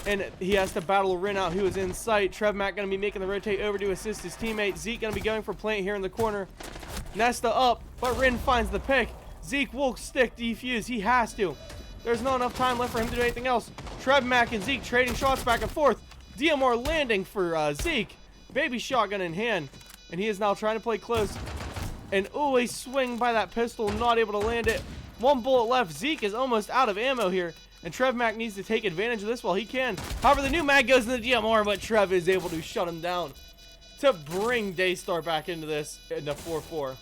Speaker 1: And he has to battle Rin out, who is in sight. TrevMac going to be making the rotate over to assist his teammate. Zeke going to be going for plant here in the corner. Nesta up, but Rin finds the pick. Zeke will stick defuse. He has to. There's not enough time left for him to do anything else. TrevMac and Zeke trading shots back and forth. DMR landing for Zeke. Baby shotgun in hand. And he is now trying to play close. And ooh, a swing by that pistol. Not able to land it. One bullet left. Zeke is almost out of ammo here. And TrevMac needs to take advantage of this while he can. However, the new mag goes in the DMR, but Trev is able to shut him down to bring Daystar back into this in the 4-4.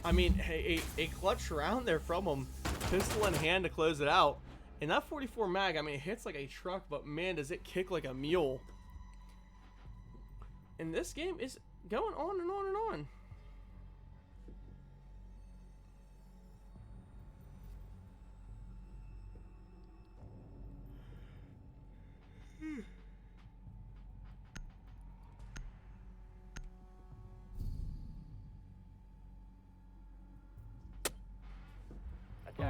Speaker 1: I mean, hey, a clutch round there from him. Pistol in hand to close it out. And that 44 mag, I mean, it hits like a truck, but man, does it kick like a mule. And this game is going on and on and on.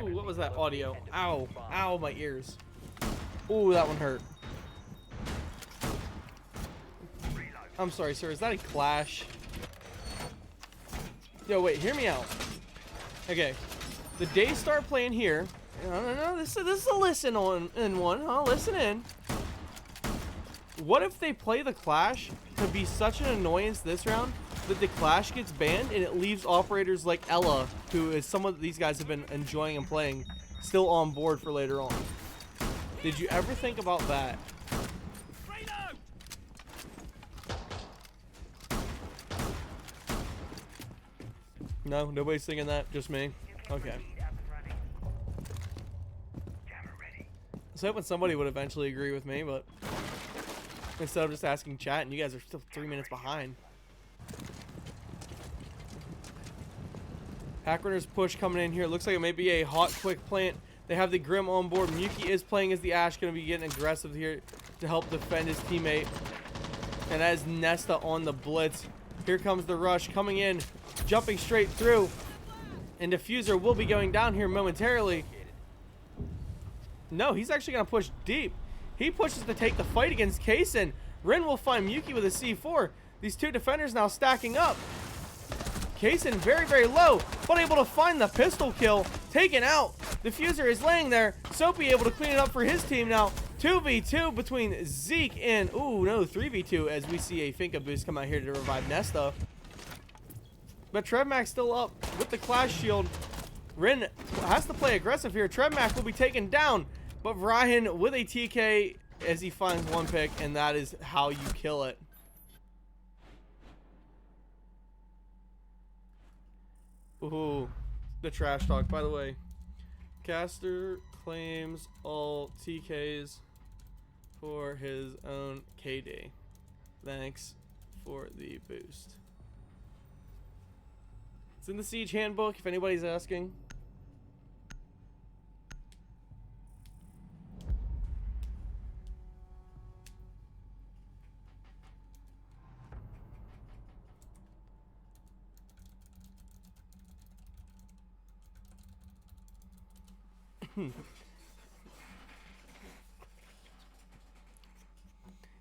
Speaker 1: Ooh, what was that audio? Ow. Ow, my ears. Ooh, that one hurt. I'm sorry, sir. Is that a clash? Yo, wait. Hear me out. Okay. The Daystar playing here. No. This is a listen on in one, huh? Listen in. What if they play the clash to be such an annoyance this round that the clash gets banned and it leaves operators like Ella, who is someone that these guys have been enjoying and playing, still on board for later on? Did you ever think about that? No, nobody's thinking that, just me. Okay. was hoping somebody would eventually agree with me, but instead of just asking chat, and you guys are still 3 minutes behind. PackRunnrs push coming in here. Looks like it may be a hot, quick plant. They have the Grim on board. Muki is playing as the Ash, going to be getting aggressive here to help defend his teammate. And as Nesta on the blitz, here comes the rush coming in, jumping straight through. And Diffuser will be going down here momentarily. No, he's actually going to push deep. He pushes to take the fight against Kaysen. Rin will find Muki with a C4. These two defenders now stacking up. Kaysen very, very low, but able to find the pistol kill. Taken out. Diffuser is laying there. Soapy able to clean it up for his team now. 2v2 between Zeke and, ooh, no, 3v2 as we see a Finka boost come out here to revive Nesta. But Trevmac still up with the Clash Shield. Rin has to play aggressive here. Trevmac will be taken down, but Ryan with a TK as he finds one pick, and that is how you kill it. Ooh, the trash talk. By the way, Caster claims all TKs for his own KD. Thanks for the boost. It's in the Siege handbook if anybody's asking.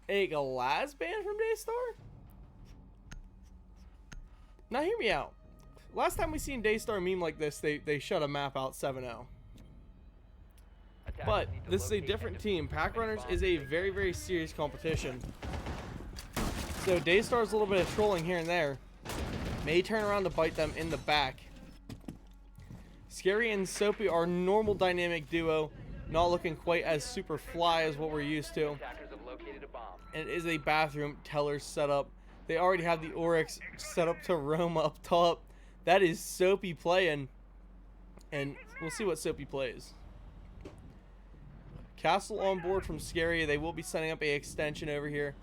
Speaker 1: A glass ban from Daystar? Now hear me out. Last time we seen Daystar meme like this, they shut a map out 7-0. But this is a different team. PackRunnrs is a very, very serious competition. So Daystar's a little bit of trolling here and there. May turn around to bite them in the back. Scary and Soapy are normal dynamic duo, not looking quite as super fly as what we're used to. And it is a bathroom teller setup. They already have the Oryx set up to roam up top. That is Soapy playing, and we'll see what Soapy plays. Castle on board from Scary. They will be setting up a extension over here.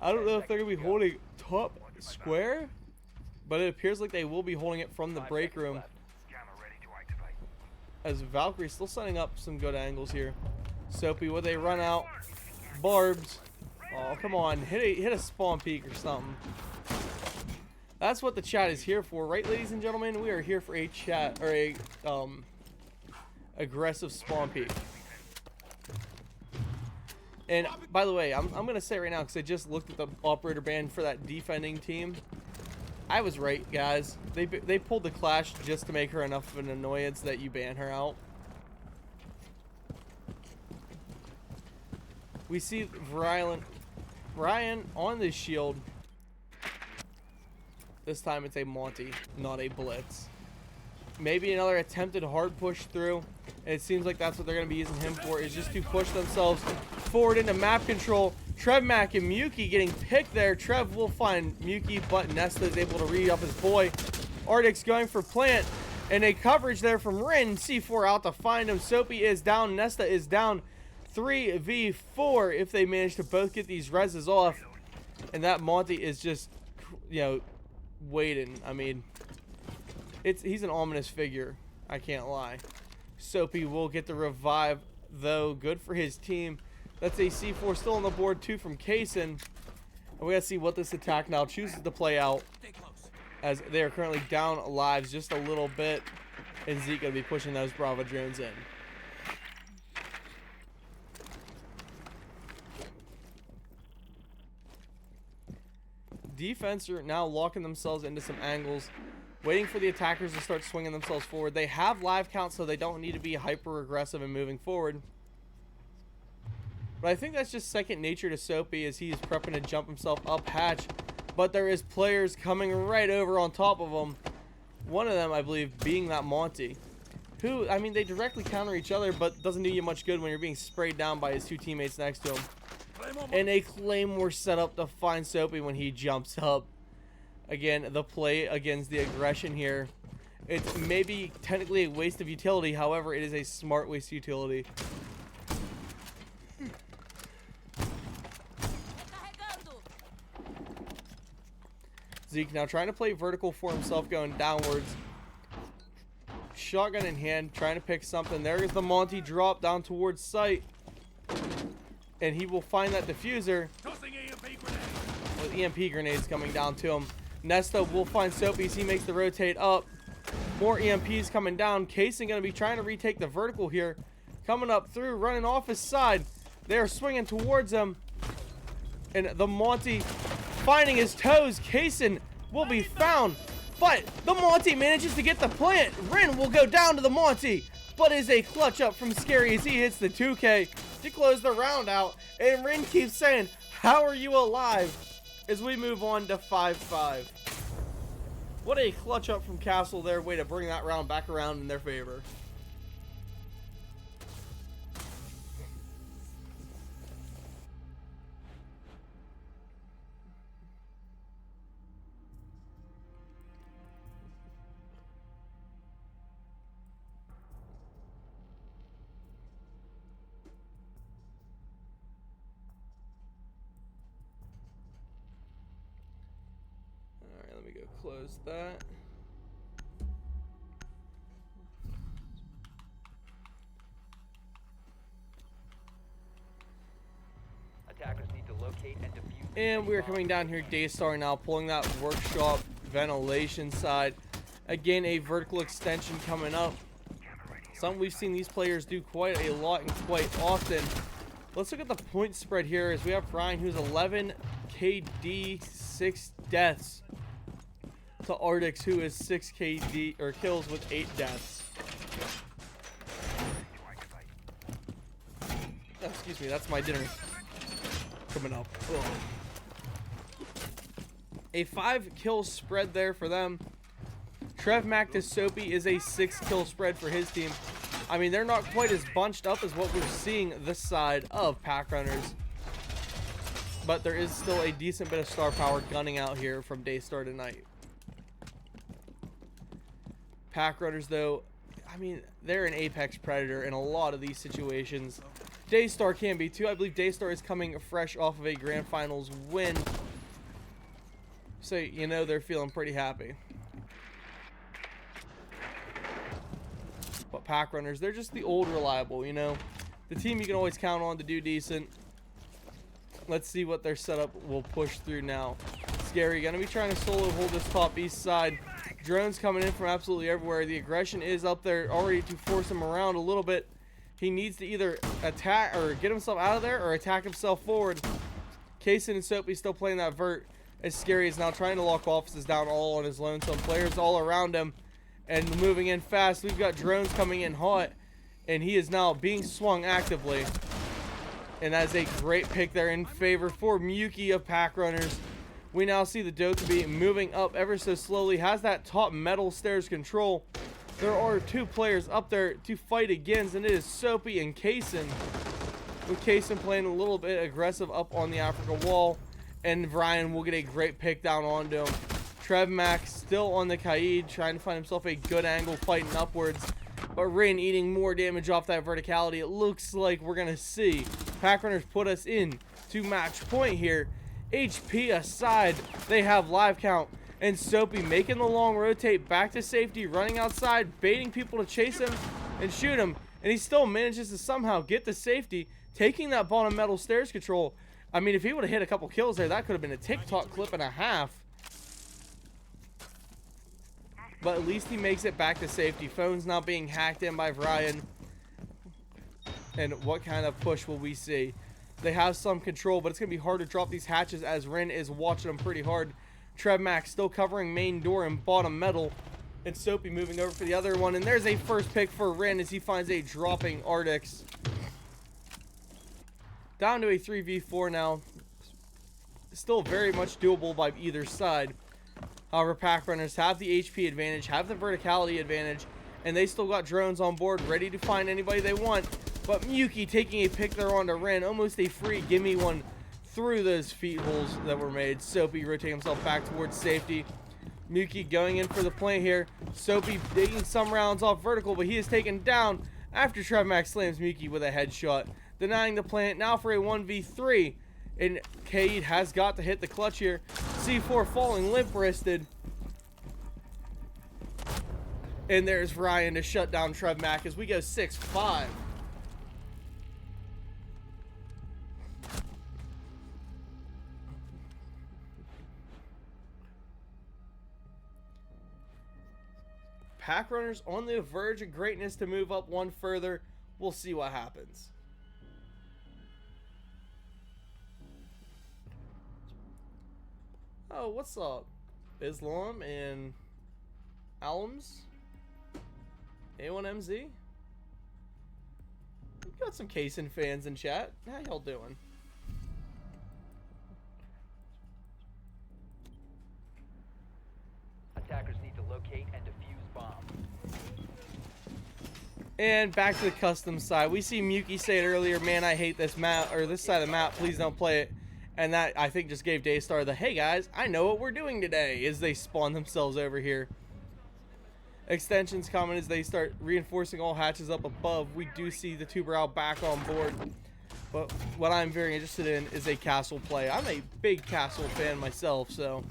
Speaker 1: I don't know if they're going to be holding top square, but it appears like they will be holding it from the break room. As Valkyrie's still setting up some good angles here. Soapy with a run out. Barbs. Oh, come on. Hit a spawn peek or something. That's what the chat is here for, right, ladies and gentlemen? We are here for a chat, or a aggressive spawn peek. And by the way, I'm gonna say right now, because I just looked at the operator ban for that defending team. I was right, guys. They pulled the Clash just to make her enough of an annoyance that you ban her out. We see Ryan on the shield. This time it's a Monty, not a Blitz. Maybe another attempted hard push through. And it seems like that's what they're going to be using him for, is just to push themselves forward into map control. Trevmac and Muki getting picked there. Trev will find Muki, but Nesta is able to read up his boy. Ardix going for plant. And a coverage there from Rin. C4 out to find him. Soapy is down. Nesta is down. 3v4 if they manage to both get these reses off. And that Monty is just, you know, waiting. I mean, he's an ominous figure. I can't lie. Soapy will get the revive, though. Good for his team. That's a C4 still on the board, too, from Kaysen. And we gotta see what this attack now chooses to play out, as they are currently down lives just a little bit. And Zeke gonna be pushing those Bravo drones in. Defense are now locking themselves into some angles, waiting for the attackers to start swinging themselves forward. They have live count, so they don't need to be hyper aggressive and moving forward. But I think that's just second nature to Soapy as he's prepping to jump himself up hatch. But there is players coming right over on top of him. One of them, I believe, being that Monty. Who, I mean, they directly counter each other, but doesn't do you much good when you're being sprayed down by his two teammates next to him. And a Claymore set up to find Soapy when he jumps up. Again, the play against the aggression here. It's maybe technically a waste of utility. However, it is a smart waste of utility. Zeke now trying to play vertical for himself, going downwards. Shotgun in hand, trying to pick something. There's the Monty drop down towards site. And he will find that diffuser. With EMP grenades coming down to him. Nesta will find Soapy as he makes the rotate up. More EMPs coming down. Kaysen going to be trying to retake the vertical here. Coming up through, running off his side. They're swinging towards him. And the Monty finding his toes. Kaysen will be found. But the Monty manages to get the plant. Rin will go down to the Monty. But is a clutch up from Scary as he hits the 2K to close the round out. And Rin keeps saying, how are you alive? As we move on to 5-5. What a clutch up from Castle there. Way to bring that round back around in their favor. Alright, let me go close that.
Speaker 2: Attackers need to locate and defuse.
Speaker 1: And we're coming down here, Daystar now, pulling that workshop ventilation side. Again, a vertical extension coming up. Something we've seen these players do quite a lot and quite often. Let's look at the point spread here as we have Ryan, who's 11 KD, 6 deaths, to Ardix, who is 6 KD, or kills with 8 deaths. Oh, excuse me, that's my dinner coming up. Ugh. A 5-kill spread there for them. Trev Mac to Soapy is a 6-kill spread for his team. I mean, they're not quite as bunched up as what we're seeing this side of PackRunnrs. But there is still a decent bit of star power gunning out here from Daystar tonight. PackRunnrs, though, I mean, they're an apex predator in a lot of these situations. Daystar can be too. I believe Daystar is coming fresh off of a Grand Finals win. So, you know, they're feeling pretty happy. But PackRunnrs, they're just the old reliable, you know. The team you can always count on to do decent. Let's see what their setup will push through now. Scary gonna be trying to solo hold this top east side. Drones coming in from absolutely everywhere. The aggression is up there already to force him around a little bit. He needs to either attack or get himself out of there or attack himself forward. Kaysen and Soapy still playing that vert. As Scary is now trying to lock offices down all on his lonesome. Players all around him and moving in fast. We've got drones coming in hot, and he is now being swung actively. And that's a great pick there in favor for Muki of PackRunnrs. We now see the Dokkaebi moving up ever so slowly. Has that top metal stairs control. There are 2 players up there to fight against, and it is Soapy and Kaysen. With Kaysen playing a little bit aggressive up on the Africa wall. And Ryan will get a great pick down onto him. Trev Mac still on the Kaid, trying to find himself a good angle fighting upwards. But Rin eating more damage off that verticality. It looks like we're going to see PackRunnrs put us in to match point here. HP aside, they have live count. And Soapy making the long rotate back to safety, running outside, baiting people to chase him and shoot him. And he still manages to somehow get the safety, taking that bottom metal stairs control. I mean, if he would have hit a couple kills there, that could have been a TikTok clip and a half. But at least he makes it back to safety. Phone's now being hacked in by Ryan. And what kind of push will we see? They have some control, but it's going to be hard to drop these hatches as Rin is watching them pretty hard. Trev Mac still covering main door and bottom metal. And Soapy moving over for the other one. And there's a first pick for Rin as he finds a dropping Ardix. Down to a 3v4 now. Still very much doable by either side. However, PackRunnrs have the HP advantage, have the verticality advantage, and they still got drones on board ready to find anybody they want. But Muki taking a pick there onto Rin, almost a free gimme one through those feet holes that were made. Soapy rotating himself back towards safety. Muki going in for the plant here. Soapy digging some rounds off vertical, but he is taken down after Trev Mac slams Muki with a headshot. Denying the plant now for a 1v3. And Cade has got to hit the clutch here. C4 falling limp-wristed. And there's Ryan to shut down Trev Mack as we go 6-5. PackRunnrs on the verge of greatness to move up one further. We'll see what happens. Oh, what's up? Islam and Alums? A1MZ? We got some Kaysen fans in chat. How y'all doing?
Speaker 2: Attackers need to locate and defuse bomb.
Speaker 1: And back to the custom side. We see Muki say it earlier, man, I hate this map, or this side of the map, please don't play it. And that, I think, just gave Daystar the, hey guys, I know what we're doing today, as they spawn themselves over here. Extensions coming as they start reinforcing all hatches up above. We do see the Tuberal back on board. But what I'm very interested in is a castle play. I'm a big castle fan myself, so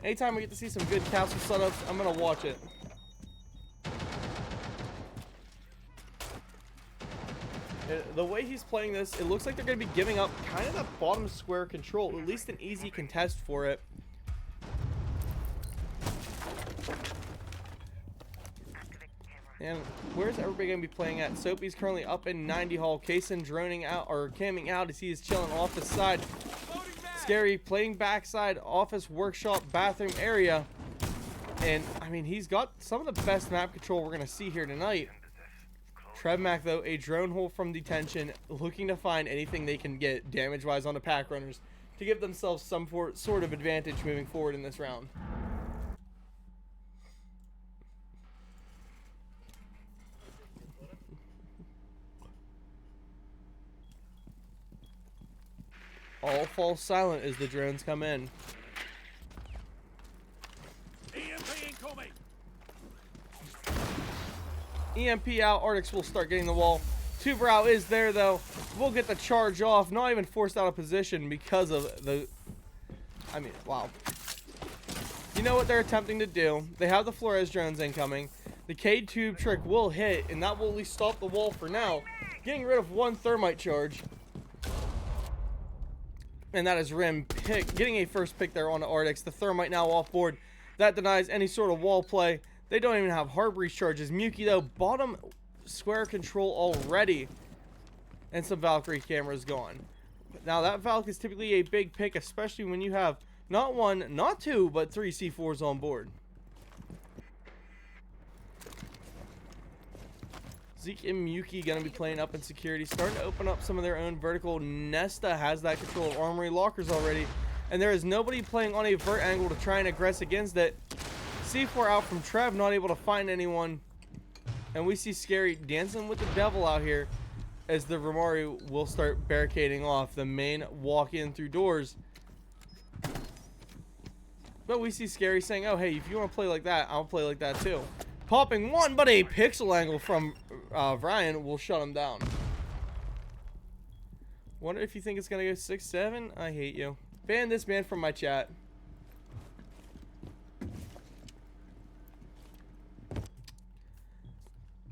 Speaker 1: anytime we get to see some good castle setups, I'm going to watch it. The way he's playing this, it looks like they're going to be giving up kind of that bottom square control, at least an easy contest for it. And where's everybody going to be playing at? Soapy's currently up in 90 Hall. Kaysen droning out, or camming out as he is chilling off the side. Scary playing backside, office, workshop, bathroom area. And, I mean, he's got some of the best map control we're going to see here tonight. Trev Mack, though, a drone hole from detention, looking to find anything they can get damage-wise on the PackRunnrs to give themselves some sort of advantage moving forward in this round. All falls silent as the drones come in. EMP out, Arctics will start getting the wall. Tuberal is there though. We'll get the charge off, not even forced out of position because of the, I mean, wow. You know what they're attempting to do. They have the Flores drones incoming. The Cade tube trick will hit, and that will at least stop the wall for now. Getting rid of one thermite charge. And that is Rim getting a first pick there on the Arctics. The thermite now off board. That denies any sort of wall play. They don't even have hard breach charges. Muki, though, bottom square control already. And some Valkyrie cameras gone. Now, that Valk is typically a big pick, especially when you have not one, not two, but 3 C4s on board. Zeke and Muki going to be playing up in security, starting to open up some of their own vertical. Nesta has that control of armory lockers already, and there is nobody playing on a vert angle to try and aggress against it. C4 out from Trev, not able to find anyone, and we see Scary dancing with the devil out here as the Romari will start barricading off the main walk-in through doors. But we see Scary saying, oh hey, if you want to play like that, I'll play like that too. Popping one, but a pixel angle from Ryan will shut him down. Wonder if you think it's gonna go 6-7. I hate you. Ban this man from my chat.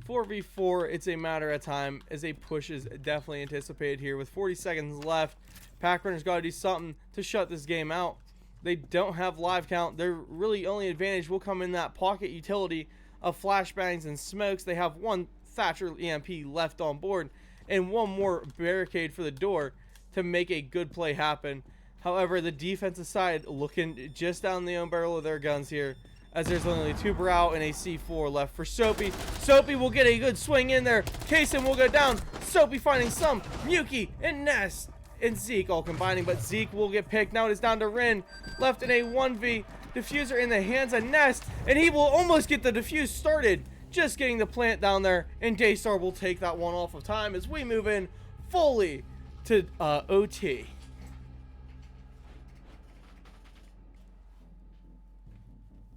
Speaker 1: "4v4, it's a matter of time," as a push is definitely anticipated here. With 40 seconds left, PackRunnrs got to do something to shut this game out. They don't have live count. Their really only advantage will come in that pocket utility of flashbangs and smokes. They have one Thatcher EMP left on board and one more barricade for the door to make a good play happen. However, the defensive side looking just down the own barrel of their guns here, as there's only Tuberal and a C4 left for Soapy. Soapy will get a good swing in there. Kaysen will go down. Soapy finding some. Muki and Ness and Zeke all combining, but Zeke will get picked. Now it is down to Rin, left in a 1v. Diffuser in the hands of Nest, and he will almost get the defuse started. Just getting the plant down there, and Daystar will take that one off of time as we move in fully to OT.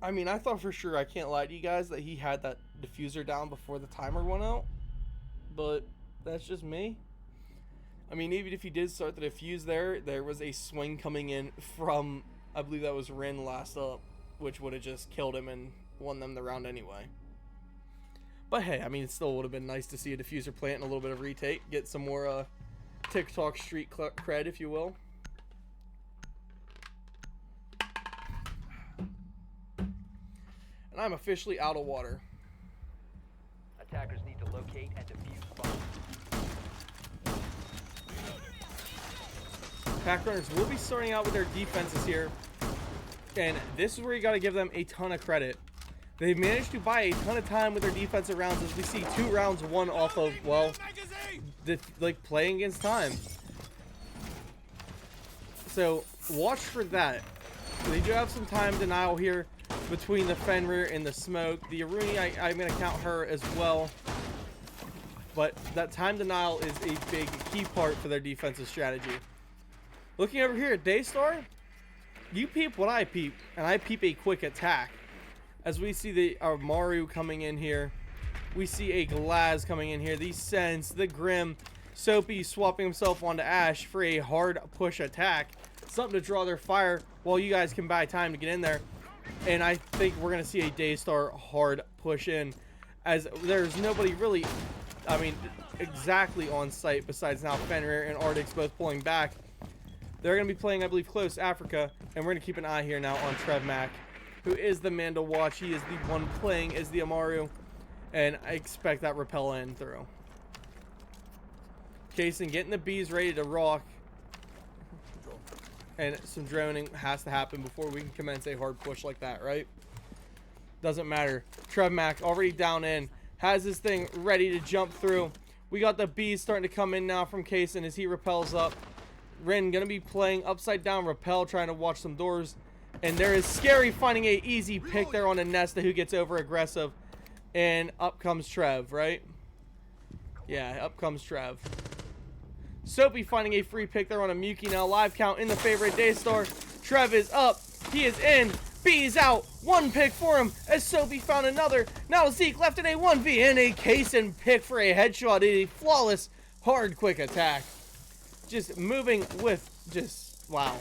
Speaker 1: I mean, I thought for sure, I can't lie to you guys, that he had that diffuser down before the timer went out, but that's just me. I mean, even if he did start the defuse there was a swing coming in from, I believe that was Rin last up, which would have just killed him and won them the round anyway. But hey, I mean, it still would have been nice to see a diffuser plant and a little bit of retake, get some more TikTok street cred, if you will. And I'm officially out of water.
Speaker 2: Attackers need to locate and defuse bombs.
Speaker 1: PackRunnrs will be starting out with their defenses here. And this is where you got to give them a ton of credit. They've managed to buy a ton of time with their defensive rounds, as we see 2 rounds won off of, well, like playing against time. So watch for that. They do have some time denial here between the Fenrir and the smoke. The Aruni, I'm going to count her as well. But that time denial is a big key part for their defensive strategy. Looking over here at Daystar, you peep what I peep, and I peep a quick attack. As we see the Maru coming in here, we see a Glaz coming in here, the Sense, the Grim, Soapy swapping himself onto Ash for a hard push attack. Something to draw their fire while you guys can buy time to get in there. And I think we're going to see a Daystar hard push in, as there's nobody really, I mean, exactly on site besides now Fenrir and Arctic's both pulling back. They're going to be playing, I believe, close Africa, and we're going to keep an eye here now on Trev Mack, who is the man to watch. He is the one playing as the Amaru, and I expect that repel in through. Jason getting the bees ready to rock, and some droning has to happen before we can commence a hard push like that, right? Doesn't matter. Trev Mack already down in, has his thing ready to jump through. We got the bees starting to come in now from Kaysen as he repels up. Rin gonna be playing upside down repel, trying to watch some doors. And there is Scary finding a easy pick there on a Nesta, who gets over aggressive. And up comes Trev, right? Yeah, up comes Trev. Soapy finding a free pick there on a Muki now. Live count in the favor of Daystar. Trev is up. He is in. B is out. 1 pick for him as Soapy found another. Now Zeke left in a 1v and a Kaysen pick for a headshot. A flawless, hard, quick attack. Just moving with just, wow.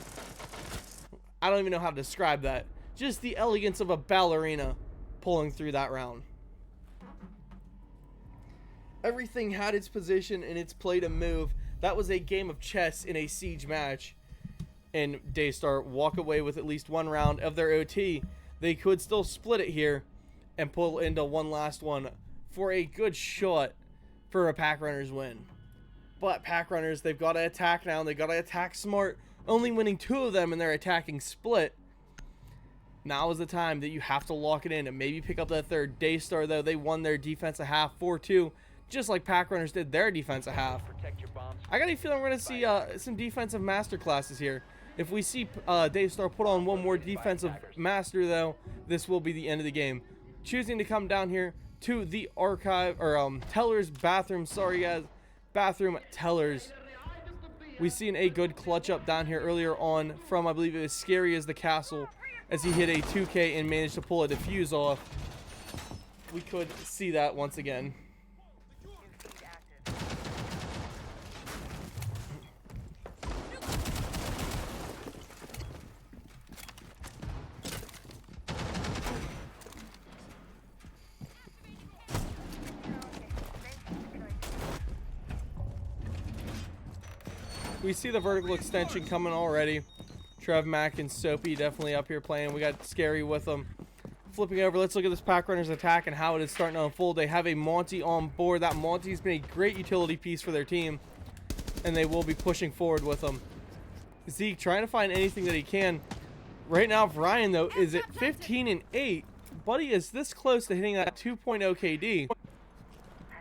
Speaker 1: I don't even know how to describe that. Just the elegance of a ballerina pulling through that round. Everything had its position and its play to move. That was a game of chess in a siege match. And Daystar walk away with at least 1 round of their OT. They could still split it here and pull into one last one for a good shot for a PackRunnrs win. But PackRunnrs, they've got to attack now. They've got to attack smart. Only winning 2 of them and they're attacking split. Now is the time that you have to lock it in and maybe pick up that third. Daystar, though, they won their defensive half 4-2. Just like PackRunnrs did their defensive half. I got a feeling we're going to see some defensive master classes here. If we see Daystar put on one more defensive master, though, this will be the end of the game. Choosing to come down here to the archive, or Teller's bathroom. Sorry, guys. Bathroom Tellers. We seen a good clutch up down here earlier on from, I believe it was Scary as the Castle, as he hit a 2K and managed to pull a defuse off. We could see that once again. We see the vertical extension coming already. Trev Mack and Soapy definitely up here playing. We got Scary with them. Flipping over, let's look at this PackRunnrs attack and how it is starting to unfold. They have a Monty on board. That Monty's been a great utility piece for their team, and they will be pushing forward with them. Zeke trying to find anything that he can. Right now, Ryan, though, is at 15 and 8. Buddy is this close to hitting that 2.0 KD,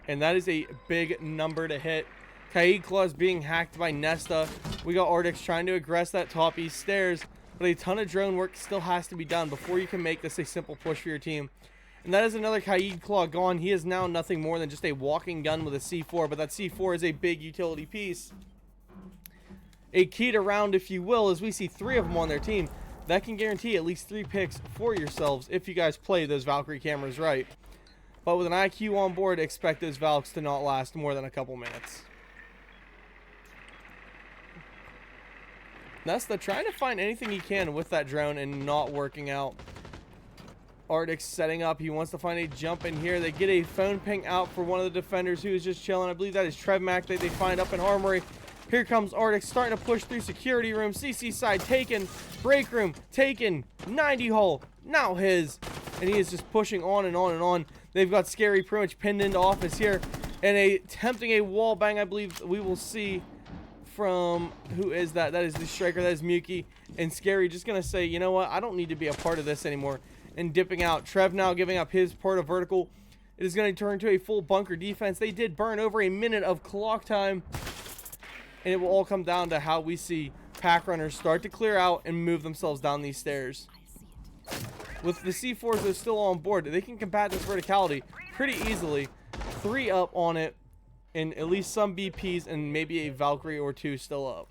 Speaker 1: and that is a big number to hit. Kaid Claw's being hacked by Nesta. We got Arctic's trying to aggress that top east stairs, but a ton of drone work still has to be done before you can make this a simple push for your team. And that is another Kaid Claw gone. He is now nothing more than just a walking gun with a C4, but that C4 is a big utility piece. A keyed around, if you will, as we see 3 of them on their team. That can guarantee at least 3 picks for yourselves if you guys play those Valkyrie cameras right. But with an IQ on board, expect those Valks to not last more than a couple minutes. Nesta trying to find anything he can with that drone and not working out. Arctic's setting up. He wants to find a jump in here. They get a phone ping out for one of the defenders who is just chilling. I believe that is Trevmac that they find up in Armory. Here comes Arctic starting to push through security room. CC side taken. Break room taken. 90 hull. Now his. And he is just pushing on and on and on. They've got Scary pretty much pinned into office here. And attempting a wall bang, I believe we will see from, who is that? That is the striker. That is Muki. And Scary just going to say, you know what? I don't need to be a part of this anymore. And dipping out. Trev now giving up his part of vertical. It is going to turn to a full bunker defense. They did burn over a minute of clock time. And it will all come down to how we see PackRunnrs start to clear out and move themselves down these stairs. With the C4s that are still on board, they can combat this verticality pretty easily. 3 up on it, and at least some BPs and maybe a Valkyrie or 2 still up.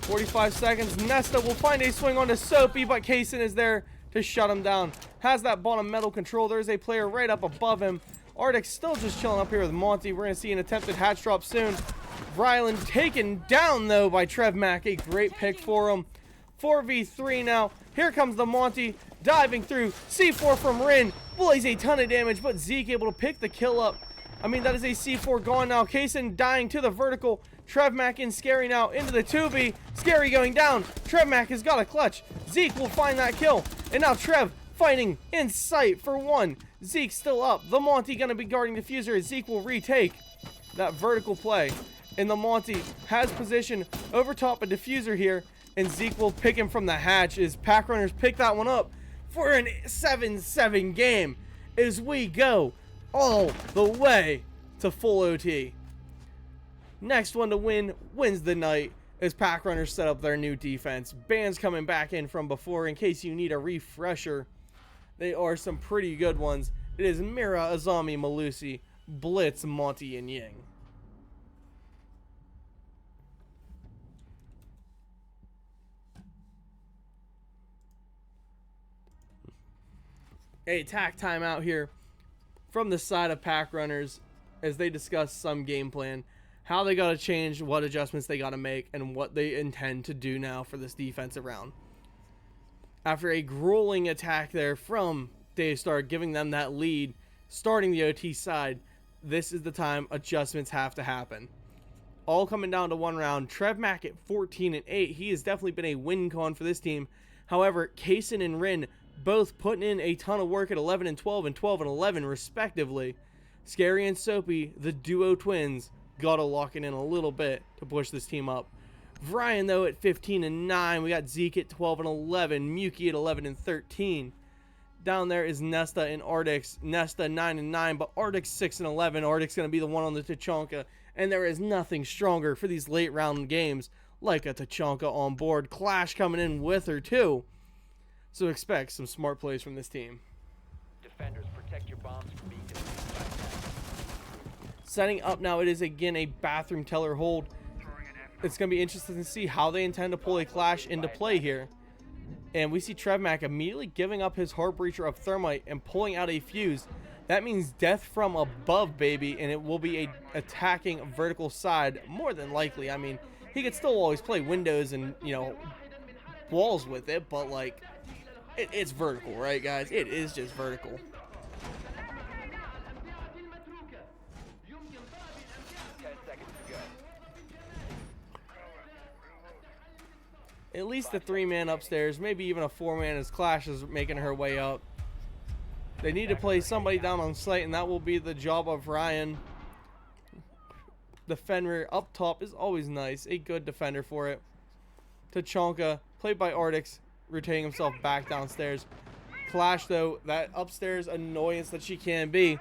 Speaker 1: 45 seconds. Nesta will find a swing onto Soapy, but Kaysen is there to shut him down. Has that bottom metal control. There's a player right up above him. Arctic still just chilling up here with Monty. We're going to see an attempted hatch drop soon. Ryland taken down, though, by Trevmac. A great pick for him. 4v3 now. Here comes the Monty diving through. C4 from Rin. Boys, a ton of damage, but Zeke able to pick the kill up. I mean, that is a C4 gone now. Kaysen dying to the vertical. Trevmac and Scary now into the 2v. Scary going down. Trevmac has got a clutch. Zeke will find that kill. And now Trev fighting in sight for 1. Zeke still up. The Monty going to be guarding diffuser. Zeke will retake that vertical play. And the Monty has position over top of diffuser here. And Zeke will pick him from the hatch as PackRunnrs pick that one up for an 7-7 game as we go all the way to full OT. Next one to win wins the night as PackRunnrs set up their new defense. Bands coming back in from before in case you need a refresher. They are some pretty good ones. It is Mira, Azami, Malusi, Blitz, Monty, and Ying. A attack timeout here from the side of PackRunnrs as they discuss some game plan, how they got to change, what adjustments they got to make, and what they intend to do now for this defensive round. After a grueling attack there from Daystar, giving them that lead, starting the OT side, this is the time adjustments have to happen. All coming down to one round. Trevmac at 14-8. He has definitely been a win con for this team. However, Kaysen and Rin both putting in a ton of work at 11-12 and 12-11 respectively. Scary and Soapy, the duo twins, gotta lock it in a little bit to push this team up. Brian though at 15-9. We got Zeke at 12-11. Muki at 11-13. Down there is Nesta and Arctic. Nesta 9-9, but Arctic 6-11. Arctic's gonna be the one on the Tachanka, and there is nothing stronger for these late round games like a Tachanka on board. Clash coming in with her too. So expect some smart plays from this team.
Speaker 2: Defenders, protect your bombs from being defused by attackers.
Speaker 1: Setting up now, it is again a bathroom teller hold. It's going to be interesting to see how they intend to pull a clash into play here. And we see Trevmac immediately giving up his hard breacher of thermite and pulling out a fuse. That means death from above, baby, and it will be a attacking vertical side more than likely. I mean, he could still always play windows and, you know, walls with it, but like, it's vertical, right, guys? It is just vertical.
Speaker 2: 10 seconds to go.
Speaker 1: At least the 3-man upstairs, maybe even a 4-man as Clash is making her way up. They need to play somebody down on site, and that will be the job of Ryan. Defender up top is always nice. A good defender for it. Tachanka, played by Arctic, rotating himself back downstairs. Clash, though, that upstairs annoyance that she can be,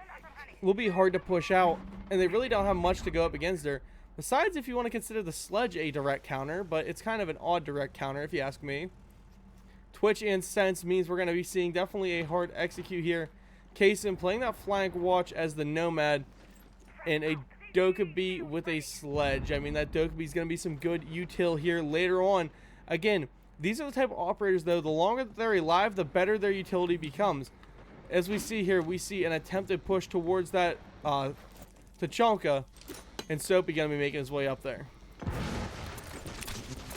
Speaker 1: will be hard to push out, and they really don't have much to go up against her. Besides, if you want to consider the Sledge a direct counter, but it's kind of an odd direct counter, if you ask me. Twitch and Sense means we're going to be seeing definitely a hard execute here. Kaysen playing that flank watch as the Nomad, and a Dokkaebi with a Sledge. I mean, that Dokkaebi is going to be some good util here later on. Again, these are the type of operators, though, the longer that they're alive, the better their utility becomes. as we see here, we see an attempted push towards that Tachanka, and Soapy gonna be making his way up there.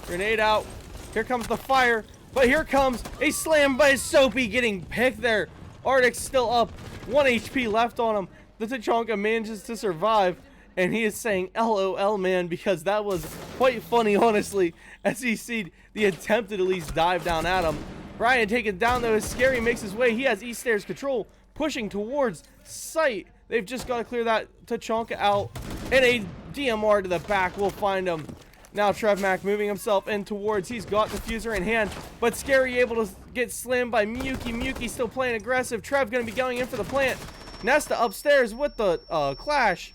Speaker 1: Grenade out. Here comes the fire, but here comes a slam by Soapy, getting picked there. Ardic's still up, 1 HP left on him. The Tachanka manages to survive, and he is saying LOL, man, because that was quite funny, honestly, as he see the attempted at least dive down at him. Brian taken down, though, as Scary makes his way. He has East Stairs control, pushing towards site. They've just got to clear that Tachanka out, and a DMR to the back will find him. Now Trev Mack moving himself in towards, he's got Diffuser in hand, but Scary able to get slammed by Muki. Muki still playing aggressive. Trev going to be going in for the plant. Nesta upstairs with the clash.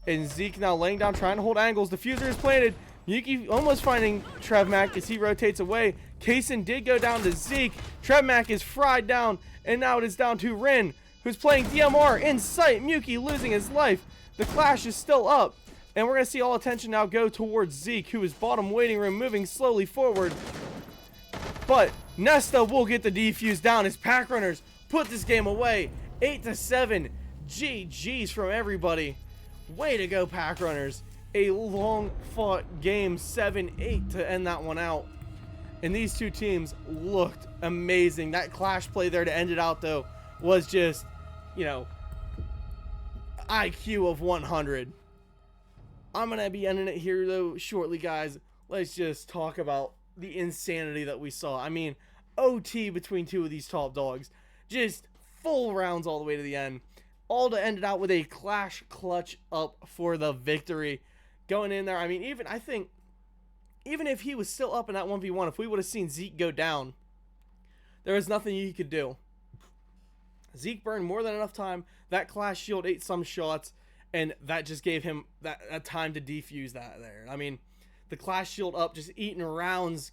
Speaker 1: And Zeke now laying down, trying to hold angles. Diffuser is planted. Muki almost finding Trev Mack as he rotates away. Kaysen did go down to Zeke. Trev Mack is fried down, and now it is down to Rin, who's playing DMR in sight. Muki losing his life. The clash is still up, and we're going to see all attention now go towards Zeke, who is bottom waiting room, moving slowly forward. But Nesta will get the defuse down as PackRunnrs put this game away. 8-7. GG's from everybody. Way to go, PackRunnrs. A long fought game, 7-8 to end that one out. And these two teams looked amazing. That clash play there to end it out, though, was just, you know, IQ of 100. I'm going to be ending it here, though, shortly, guys. Let's just talk about the insanity that we saw. I mean, OT between two of these top dogs. Just full rounds all the way to the end. All to end it out with a clash clutch up for the victory. Going in there, I mean, I think, even if he was still up in that 1v1, if we would have seen Zeke go down, there was nothing he could do. Zeke burned more than enough time. That clash shield ate some shots, and that just gave him that time to defuse that there. I mean, the clash shield up, just eating rounds.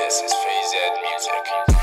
Speaker 3: This is Phase Ed Music.